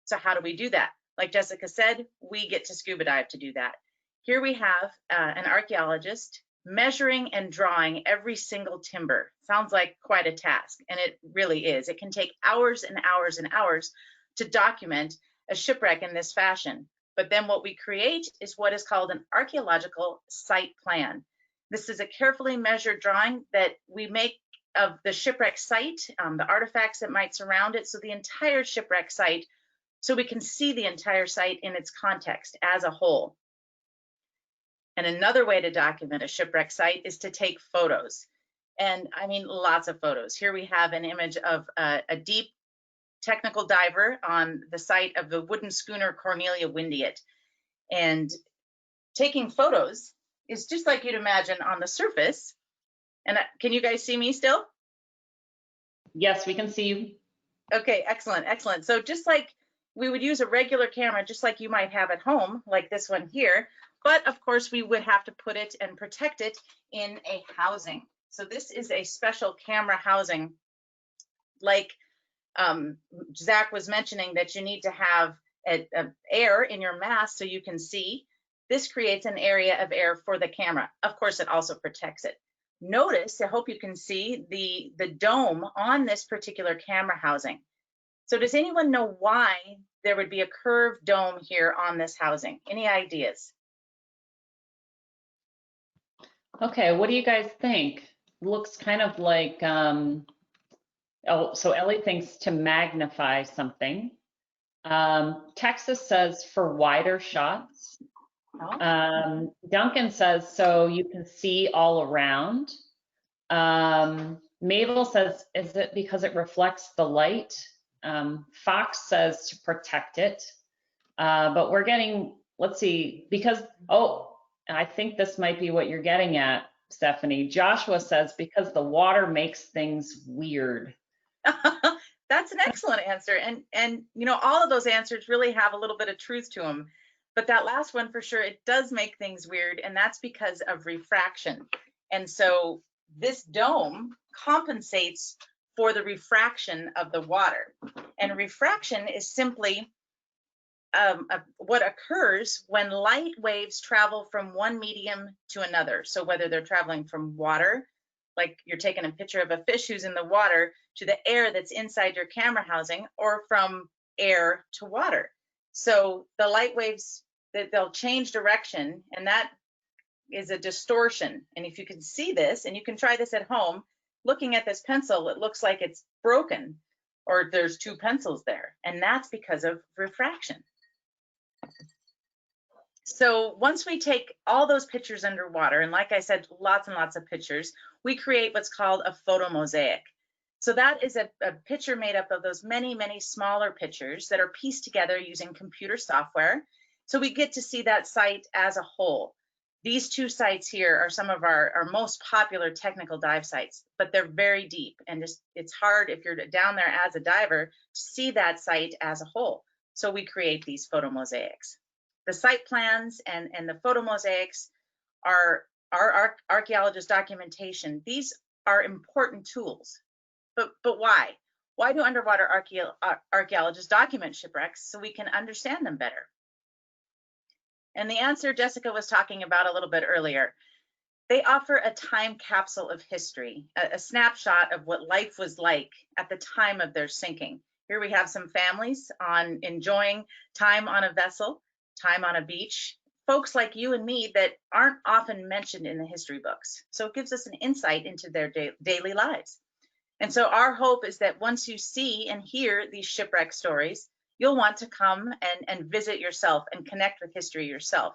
So how do we do that? Like Jessica said, we get to scuba dive to do that. Here we have an archaeologist measuring and drawing every single timber. Sounds like quite a task, and it really is. It can take hours and hours and hours to document a shipwreck in this fashion. But then what we create is what is called an archaeological site plan. This is a carefully measured drawing that we make of the shipwreck site, the artifacts that might surround it, so the entire shipwreck site, so we can see the entire site in its context as a whole. And another way to document a shipwreck site is to take photos. And I mean, lots of photos. Here we have an image of a deep technical diver on the site of the wooden schooner Cornelia Windiet. And taking photos is just like you'd imagine on the surface. And can you guys see me still? Yes, we can see you. Okay, excellent, excellent. So just like we would use a regular camera just like you might have at home, like this one here, but of course we would have to put it and protect it in a housing. So this is a special camera housing, like Zach was mentioning that you need to have air in your mask so you can see. This creates an area of air for the camera. Of course, it also protects it. Notice, I hope you can see the dome on this particular camera housing. So does anyone know why there would be a curved dome here on this housing? Any ideas? Okay, what do you guys think? Looks kind of like, oh, so Ellie thinks to magnify something. Texas says for wider shots. Oh. Duncan says so you can see all around. Mabel says, is it because it reflects the light? Fox says to protect it. But we're getting, let's see, because, oh, I think this might be what you're getting at, Stephanie. Joshua says because the water makes things weird. That's an excellent answer. And you know, all of those answers really have a little bit of truth to them. But that last one for sure, it does make things weird, and that's because of refraction. And so this dome compensates for the refraction of the water. And refraction is simply what occurs when light waves travel from one medium to another. So whether they're traveling from water, like you're taking a picture of a fish who's in the water, to the air that's inside your camera housing, or from air to water. So the light waves, they'll change direction, and that is a distortion. And if you can see this, and you can try this at home, looking at this pencil, it looks like it's broken, or there's two pencils there, and that's because of refraction. So once we take all those pictures underwater, and like I said, lots and lots of pictures, we create what's called a photo mosaic. So that is a picture made up of those many, many smaller pictures that are pieced together using computer software. So we get to see that site as a whole. These two sites here are some of our most popular technical dive sites, but they're very deep, and it's hard if you're down there as a diver to see that site as a whole. So we create these photo mosaics. The site plans and the photo mosaics are our archaeologist documentation. These are important tools, but why? Why do underwater archaeologists document shipwrecks? So we can understand them better. And the answer Jessica was talking about a little bit earlier. They offer a time capsule of history, a snapshot of what life was like at the time of their sinking. Here we have some families enjoying time on a vessel, time on a beach, folks like you and me that aren't often mentioned in the history books. So it gives us an insight into their daily lives. And so our hope is that once you see and hear these shipwreck stories, you'll want to come and visit yourself and connect with history yourself.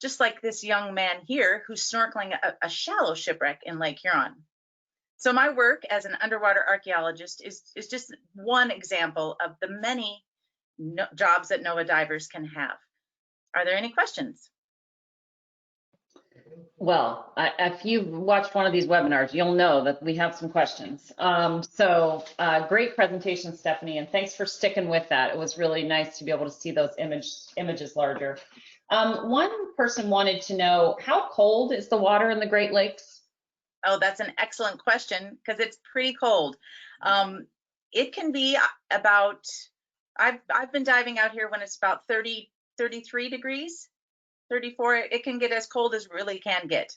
Just like this young man here who's snorkeling a shallow shipwreck in Lake Huron. So my work as an underwater archaeologist is just one example of the many jobs that NOAA divers can have. Are there any questions? Well, if you've watched one of these webinars, you'll know that we have some questions. Great presentation, Stephanie, and thanks for sticking with that. It was really nice to be able to see those images larger. One person wanted to know, how cold is the water in the Great Lakes? Oh, that's an excellent question, because it's pretty cold. It can be about, I've been diving out here when it's about 30, 33 degrees. 34, it can get as cold as really can get.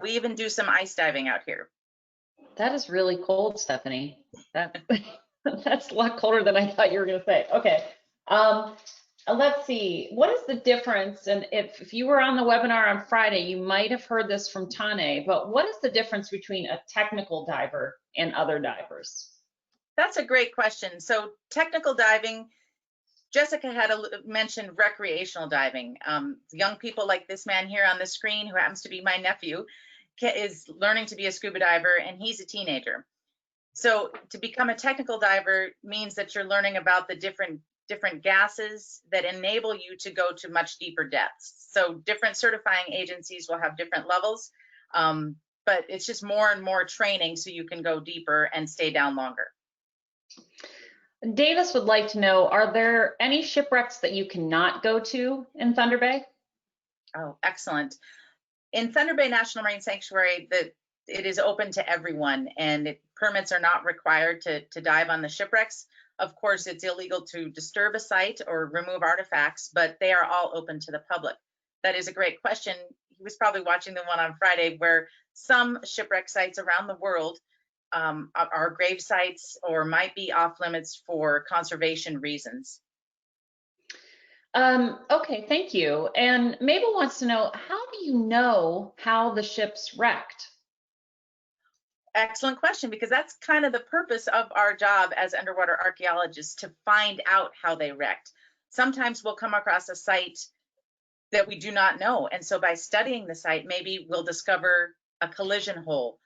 We even do some ice diving out here. That is really cold, Stephanie. That's a lot colder than I thought you were going to say. Okay. Let's see. What is the difference? And if you were on the webinar on Friday, you might have heard this from Tane, but what is the difference between a technical diver and other divers? That's a great question. So technical diving, Jessica had mentioned recreational diving. Young people like this man here on the screen, who happens to be my nephew, is learning to be a scuba diver, and he's a teenager. So to become a technical diver means that you're learning about the different gases that enable you to go to much deeper depths. So different certifying agencies will have different levels, but it's just more and more training so you can go deeper and stay down longer. Davis would like to know, are there any shipwrecks that you cannot go to in Thunder Bay? Oh, excellent. In Thunder Bay National Marine Sanctuary, it is open to everyone, and permits are not required to dive on the shipwrecks. Of course, it's illegal to disturb a site or remove artifacts, but they are all open to the public. That is a great question. He was probably watching the one on Friday where some shipwreck sites around the world are grave sites or might be off limits for conservation reasons. Okay, thank you. And Mabel wants to know, how do you know how the ship's wrecked? Excellent question, because that's kind of the purpose of our job as underwater archaeologists, to find out how they wrecked. Sometimes we'll come across a site that we do not know. And so by studying the site, maybe we'll discover a collision hole.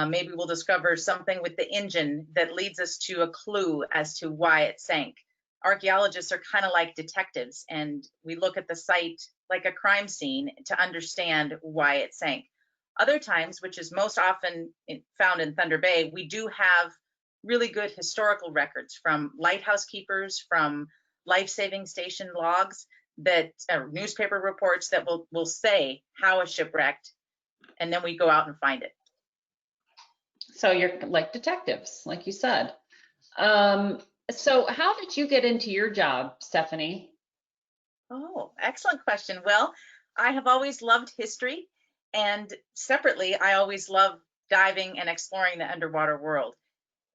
Maybe we'll discover something with the engine that leads us to a clue as to why it sank. Archaeologists are kind of like detectives, and we look at the site like a crime scene to understand why it sank. Other times, which is most often found in Thunder Bay, we do have really good historical records from lighthouse keepers, from life-saving station logs, that newspaper reports that will say how a ship wrecked, and then we go out and find it. So you're like detectives, like you said. So how did you get into your job, Stephanie? Oh, excellent question. Well, I have always loved history, and separately, I always loved diving and exploring the underwater world.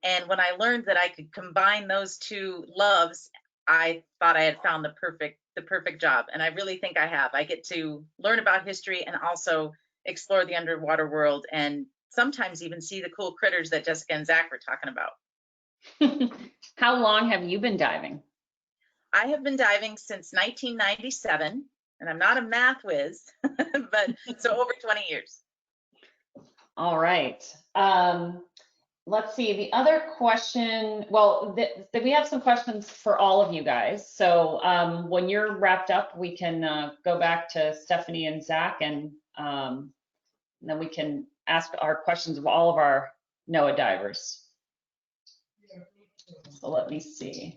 And when I learned that I could combine those two loves, I thought I had found the perfect job, and I really think I have. I get to learn about history and also explore the underwater world, and sometimes even see the cool critters that Jessica and Zach were talking about. How long have you been diving? I have been diving since 1997, and I'm not a math whiz, but so over 20 years. All right. Let's see, the other question, well, we have some questions for all of you guys. So when you're wrapped up, we can go back to Stephanie and Zach, and then we can ask our questions of all of our NOAA divers. So let me see.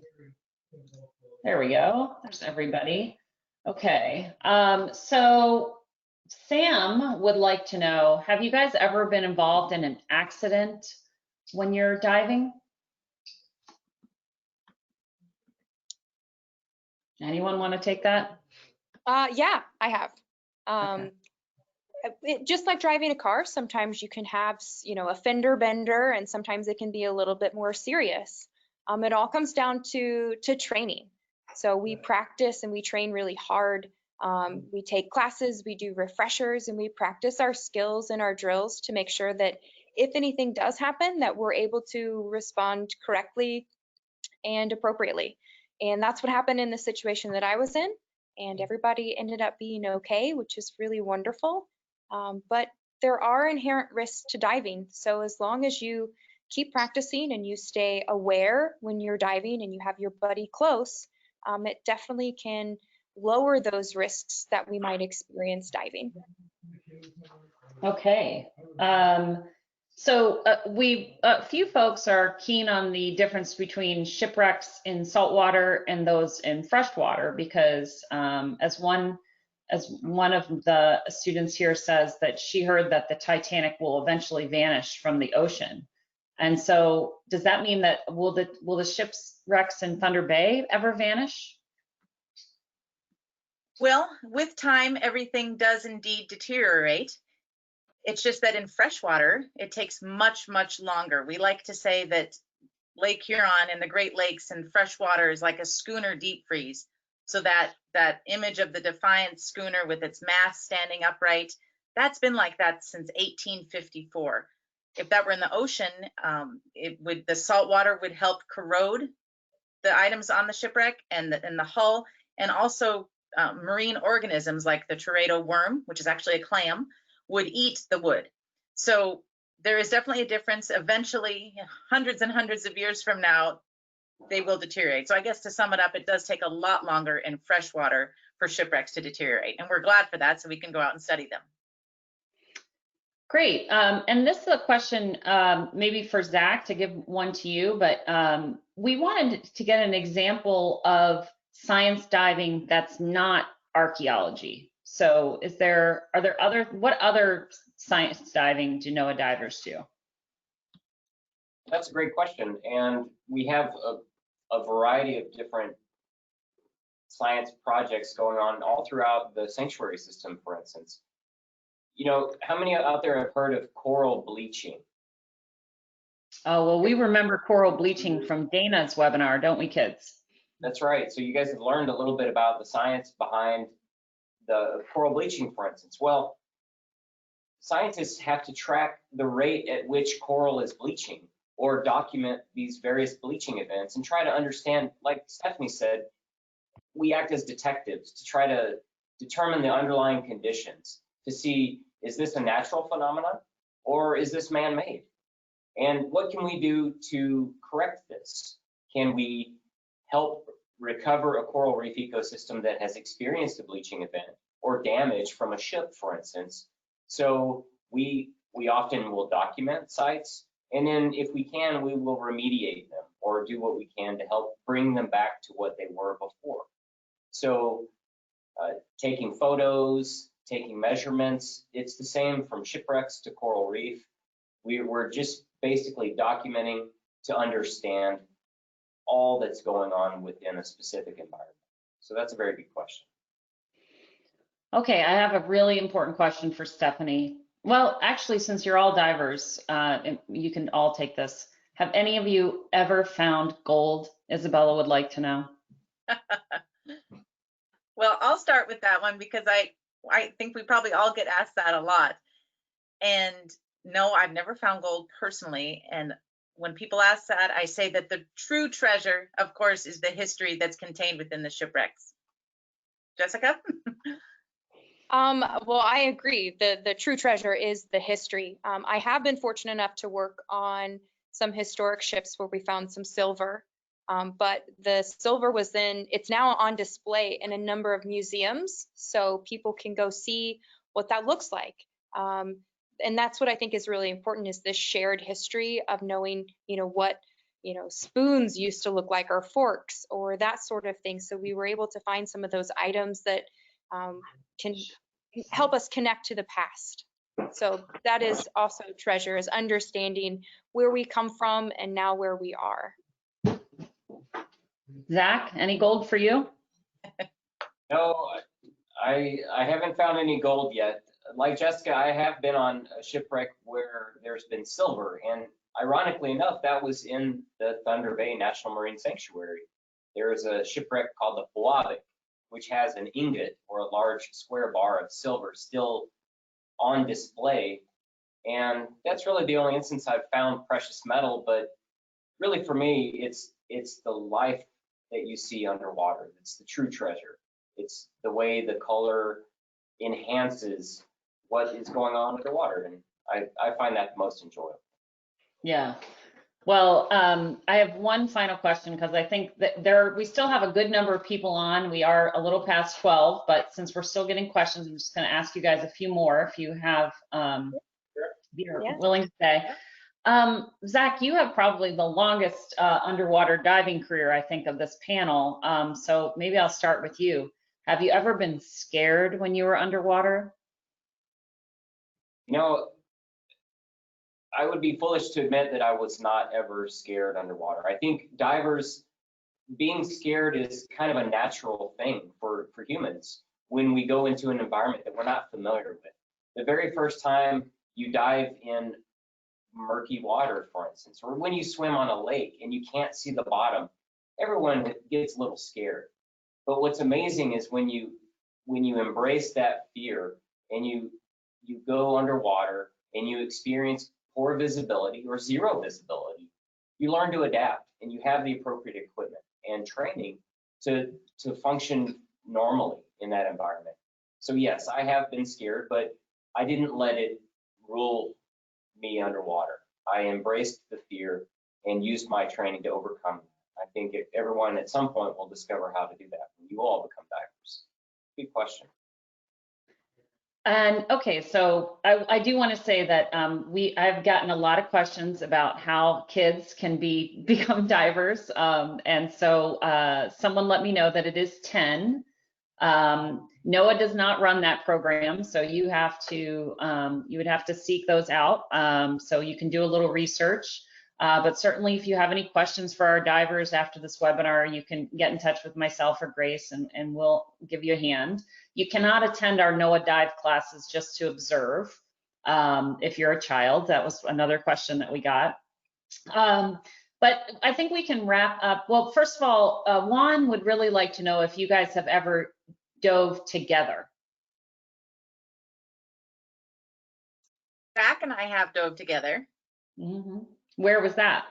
There we go. There's everybody. Okay. So Sam would like to know, have you guys ever been involved in an accident when you're diving? Anyone want to take that? Yeah, I have. Okay. Just like driving a car, sometimes you can have, a fender bender, and sometimes it can be a little bit more serious. It all comes down to training. So we practice and we train really hard. We take classes, we do refreshers, and we practice our skills and our drills to make sure that if anything does happen, that we're able to respond correctly and appropriately. And that's what happened in the situation that I was in. And everybody ended up being okay, which is really wonderful. But there are inherent risks to diving. So as long as you keep practicing and you stay aware when you're diving and you have your buddy close, it definitely can lower those risks that we might experience diving. Okay. So a few folks are keen on the difference between shipwrecks in saltwater and those in freshwater, because as one of the students here says, that she heard that the Titanic will eventually vanish from the ocean. And so does that mean that will the shipwrecks in Thunder Bay ever vanish? Well, with time, everything does indeed deteriorate. It's just that in freshwater, it takes much, much longer. We like to say that Lake Huron and the Great Lakes and freshwater is like a schooner deep freeze. So that image of the Defiant schooner with its mast standing upright, that's been like that since 1854. If that were in the ocean, the salt water would help corrode the items on the shipwreck and the hull, and also marine organisms like the Teredo worm, which is actually a clam, would eat the wood. So there is definitely a difference. Eventually, hundreds and hundreds of years from now, they will deteriorate. So I guess to sum it up, it does take a lot longer in freshwater for shipwrecks to deteriorate. And we're glad for that, so we can go out and study them. Great. And this is a question maybe for Zach to give one to you, but we wanted to get an example of science diving that's not archaeology. So what other science diving do NOAA divers do? That's a great question. And we have a variety of different science projects going on all throughout the sanctuary system, for instance. You know, how many out there have heard of coral bleaching? Oh, well, we remember coral bleaching from Dana's webinar, don't we, kids? That's right. So you guys have learned a little bit about the science behind the coral bleaching, for instance. Well, scientists have to track the rate at which coral is bleaching or document these various bleaching events and try to understand, like Stephanie said, we act as detectives to try to determine the underlying conditions to see, is this a natural phenomenon or is this man-made? And what can we do to correct this? Can we help recover a coral reef ecosystem that has experienced a bleaching event or damage from a ship, for instance? So we often will document sites, and then if we can, we will remediate them or do what we can to help bring them back to what they were before. So taking photos, taking measurements, it's the same from shipwrecks to coral reef. We're just basically documenting to understand all that's going on within a specific environment. So that's a very good question. Okay, I have a really important question for Stephanie. Well, actually, since you're all divers, you can all take this. Have any of you ever found gold? Isabella would like to know. Well, I'll start with that one because I think we probably all get asked that a lot. And no, I've never found gold personally. And when people ask that, I say that the true treasure, of course, is the history that's contained within the shipwrecks. Jessica? Well, I agree. The true treasure is the history. I have been fortunate enough to work on some historic ships where we found some silver. But the silver it's now on display in a number of museums, so people can go see what that looks like. And that's what I think is really important, is this shared history of knowing, what, spoons used to look like, or forks, or that sort of thing. So we were able to find some of those items that can help us connect to the past. So that is also treasure, is understanding where we come from and now where we are. Zach, any gold for you? No, I haven't found any gold yet. Like Jessica, I have been on a shipwreck where there's been silver, and ironically enough, that was in the Thunder Bay National Marine Sanctuary. There is a shipwreck called the Buoyancy, which has an ingot or a large square bar of silver still on display. And that's really the only instance I've found precious metal, but really for me, it's the life that you see underwater. It's the true treasure. It's the way the color enhances what is going on underwater. And I find that most enjoyable. Yeah. Well, I have one final question, because I think that we still have a good number of people on. We are a little past 12, but since we're still getting questions, I'm just going to ask you guys a few more if you have, you're willing to say. Zach, you have probably the longest underwater diving career, I think, of this panel. So maybe I'll start with you. Have you ever been scared when you were underwater? You know, I would be foolish to admit that I was not ever scared underwater. I think divers, being scared is kind of a natural thing for humans when we go into an environment that we're not familiar with. The very first time you dive in murky water, for instance, or when you swim on a lake and you can't see the bottom, everyone gets a little scared. But what's amazing is when you embrace that fear and you go underwater and you experience poor visibility or zero visibility, you learn to adapt and you have the appropriate equipment and training to function normally in that environment. So yes, I have been scared, but I didn't let it rule me underwater. I embraced the fear and used my training to overcome it. I think everyone at some point will discover how to do that. You all become divers. Good question. And okay, so I do want to say that I've gotten a lot of questions about how kids can become divers, and so someone let me know that it is 10. NOAA does not run that program, so you would have to seek those out. So you can do a little research, but certainly if you have any questions for our divers after this webinar, you can get in touch with myself or Grace, and we'll give you a hand. You cannot attend our NOAA dive classes just to observe if you're a child. That was another question that we got. But I think we can wrap up. Well, first of all, Juan would really like to know if you guys have ever dove together. Zach and I have dove together. Mm-hmm. Where was that?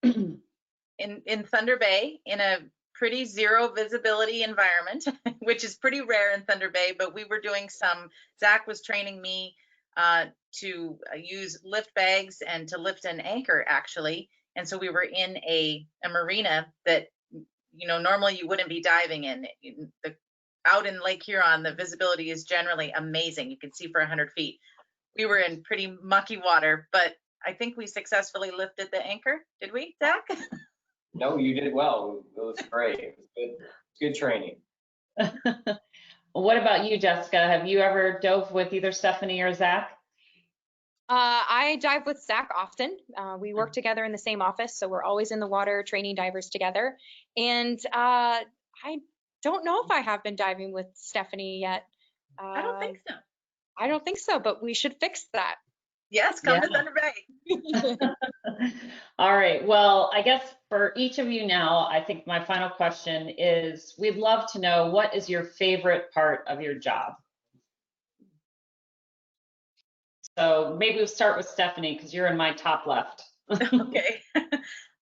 in Thunder Bay, in a pretty zero visibility environment, which is pretty rare in Thunder Bay, but we were doing Zach was training me to use lift bags and to lift an anchor, actually. And so we were in a marina that, normally you wouldn't be diving in. Out in Lake Huron, the visibility is generally amazing. You can see for 100 feet. We were in pretty mucky water, but I think we successfully lifted the anchor. Did we, Zach? No, you did well. It was great. It was good training. What about you, Jessica? Have you ever dove with either Stephanie or Zach? I dive with Zach often. We work together in the same office, so we're always in the water training divers together. And I don't know if I have been diving with Stephanie yet. I don't think so. I don't think so, but we should fix that. Yes, come to Thunder Bay. All right. Well, I guess for each of you now, I think my final question is, we'd love to know, what is your favorite part of your job? So maybe we'll start with Stephanie, because you're in my top left. Okay.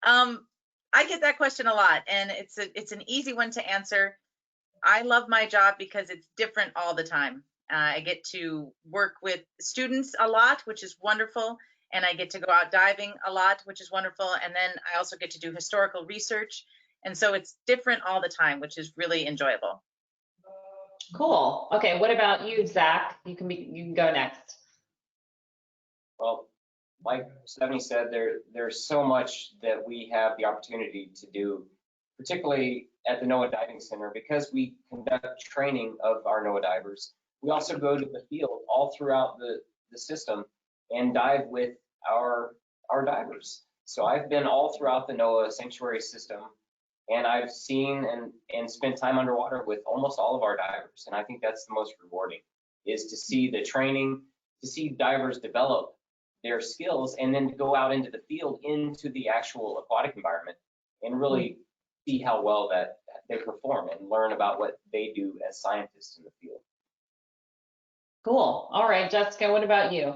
I get that question a lot, and it's an easy one to answer. I love my job because it's different all the time. I get to work with students a lot, which is wonderful, and I get to go out diving a lot, which is wonderful, and then I also get to do historical research, and so it's different all the time, which is really enjoyable. Cool. Okay, what about you, Zach? You can go next. Well, like Stephanie said, there's so much that we have the opportunity to do, particularly at the NOAA Diving Center, because we conduct training of our NOAA divers. We also go to the field all throughout the system and dive with our divers. So I've been all throughout the NOAA Sanctuary system, and I've seen and spent time underwater with almost all of our divers. And I think that's the most rewarding, is to see the training, to see divers develop their skills, and then to go out into the field, into the actual aquatic environment, and really see how well that they perform and learn about what they do as scientists in the field. Cool. All right, Jessica, what about you?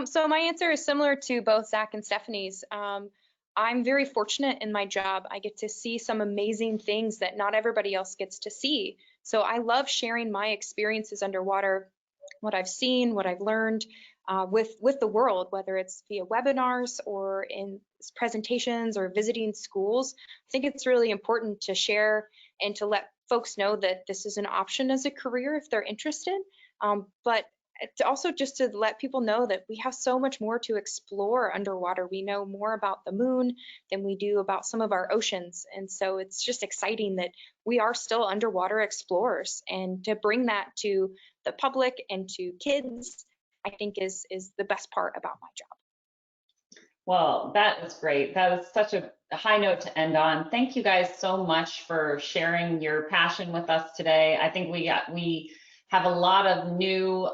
So my answer is similar to both Zach and Stephanie's. I'm very fortunate in my job. I get to see some amazing things that not everybody else gets to see. So I love sharing my experiences underwater, what I've seen, what I've learned with the world, whether it's via webinars or in presentations or visiting schools. I think it's really important to share and to let folks know that this is an option as a career if they're interested. But also just to let people know that we have so much more to explore underwater. We know more about the moon than we do about some of our oceans. And so it's just exciting that we are still underwater explorers, and to bring that to the public and to kids, I think is the best part about my job. Well, that is great. That is such a high note to end on. Thank you guys so much for sharing your passion with us today. I think we have a lot of new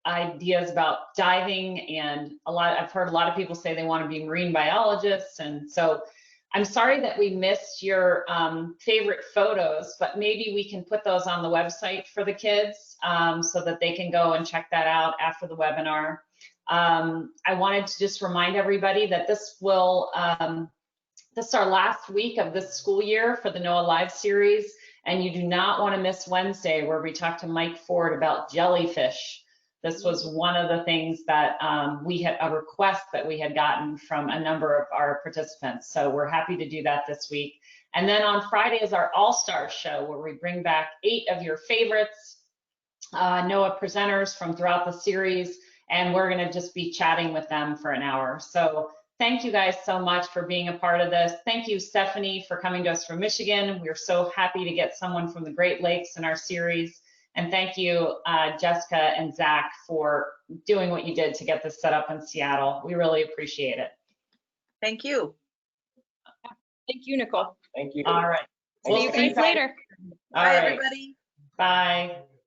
ideas about diving, and I've heard a lot of people say they want to be marine biologists. And so I'm sorry that we missed your favorite photos, but maybe we can put those on the website for the kids so that they can go and check that out after the webinar. I wanted to just remind everybody that this is our last week of this school year for the NOAA Live series, and you do not want to miss Wednesday, where we talk to Mike Ford about jellyfish. This was one of the things that we had a request that we had gotten from a number of our participants. So we're happy to do that this week. And then on Friday is our All-Star show, where we bring back 8 of your favorites. NOAA presenters from throughout the series, and we're going to just be chatting with them for an hour. So thank you guys so much for being a part of this. Thank you, Stephanie, for coming to us from Michigan. We're so happy to get someone from the Great Lakes in our series. And thank you, Jessica and Zach, for doing what you did to get this set up in Seattle. We really appreciate it. Thank you. Thank you, Nicole. Thank you. All right. See you guys later. All Bye, right. everybody. Bye.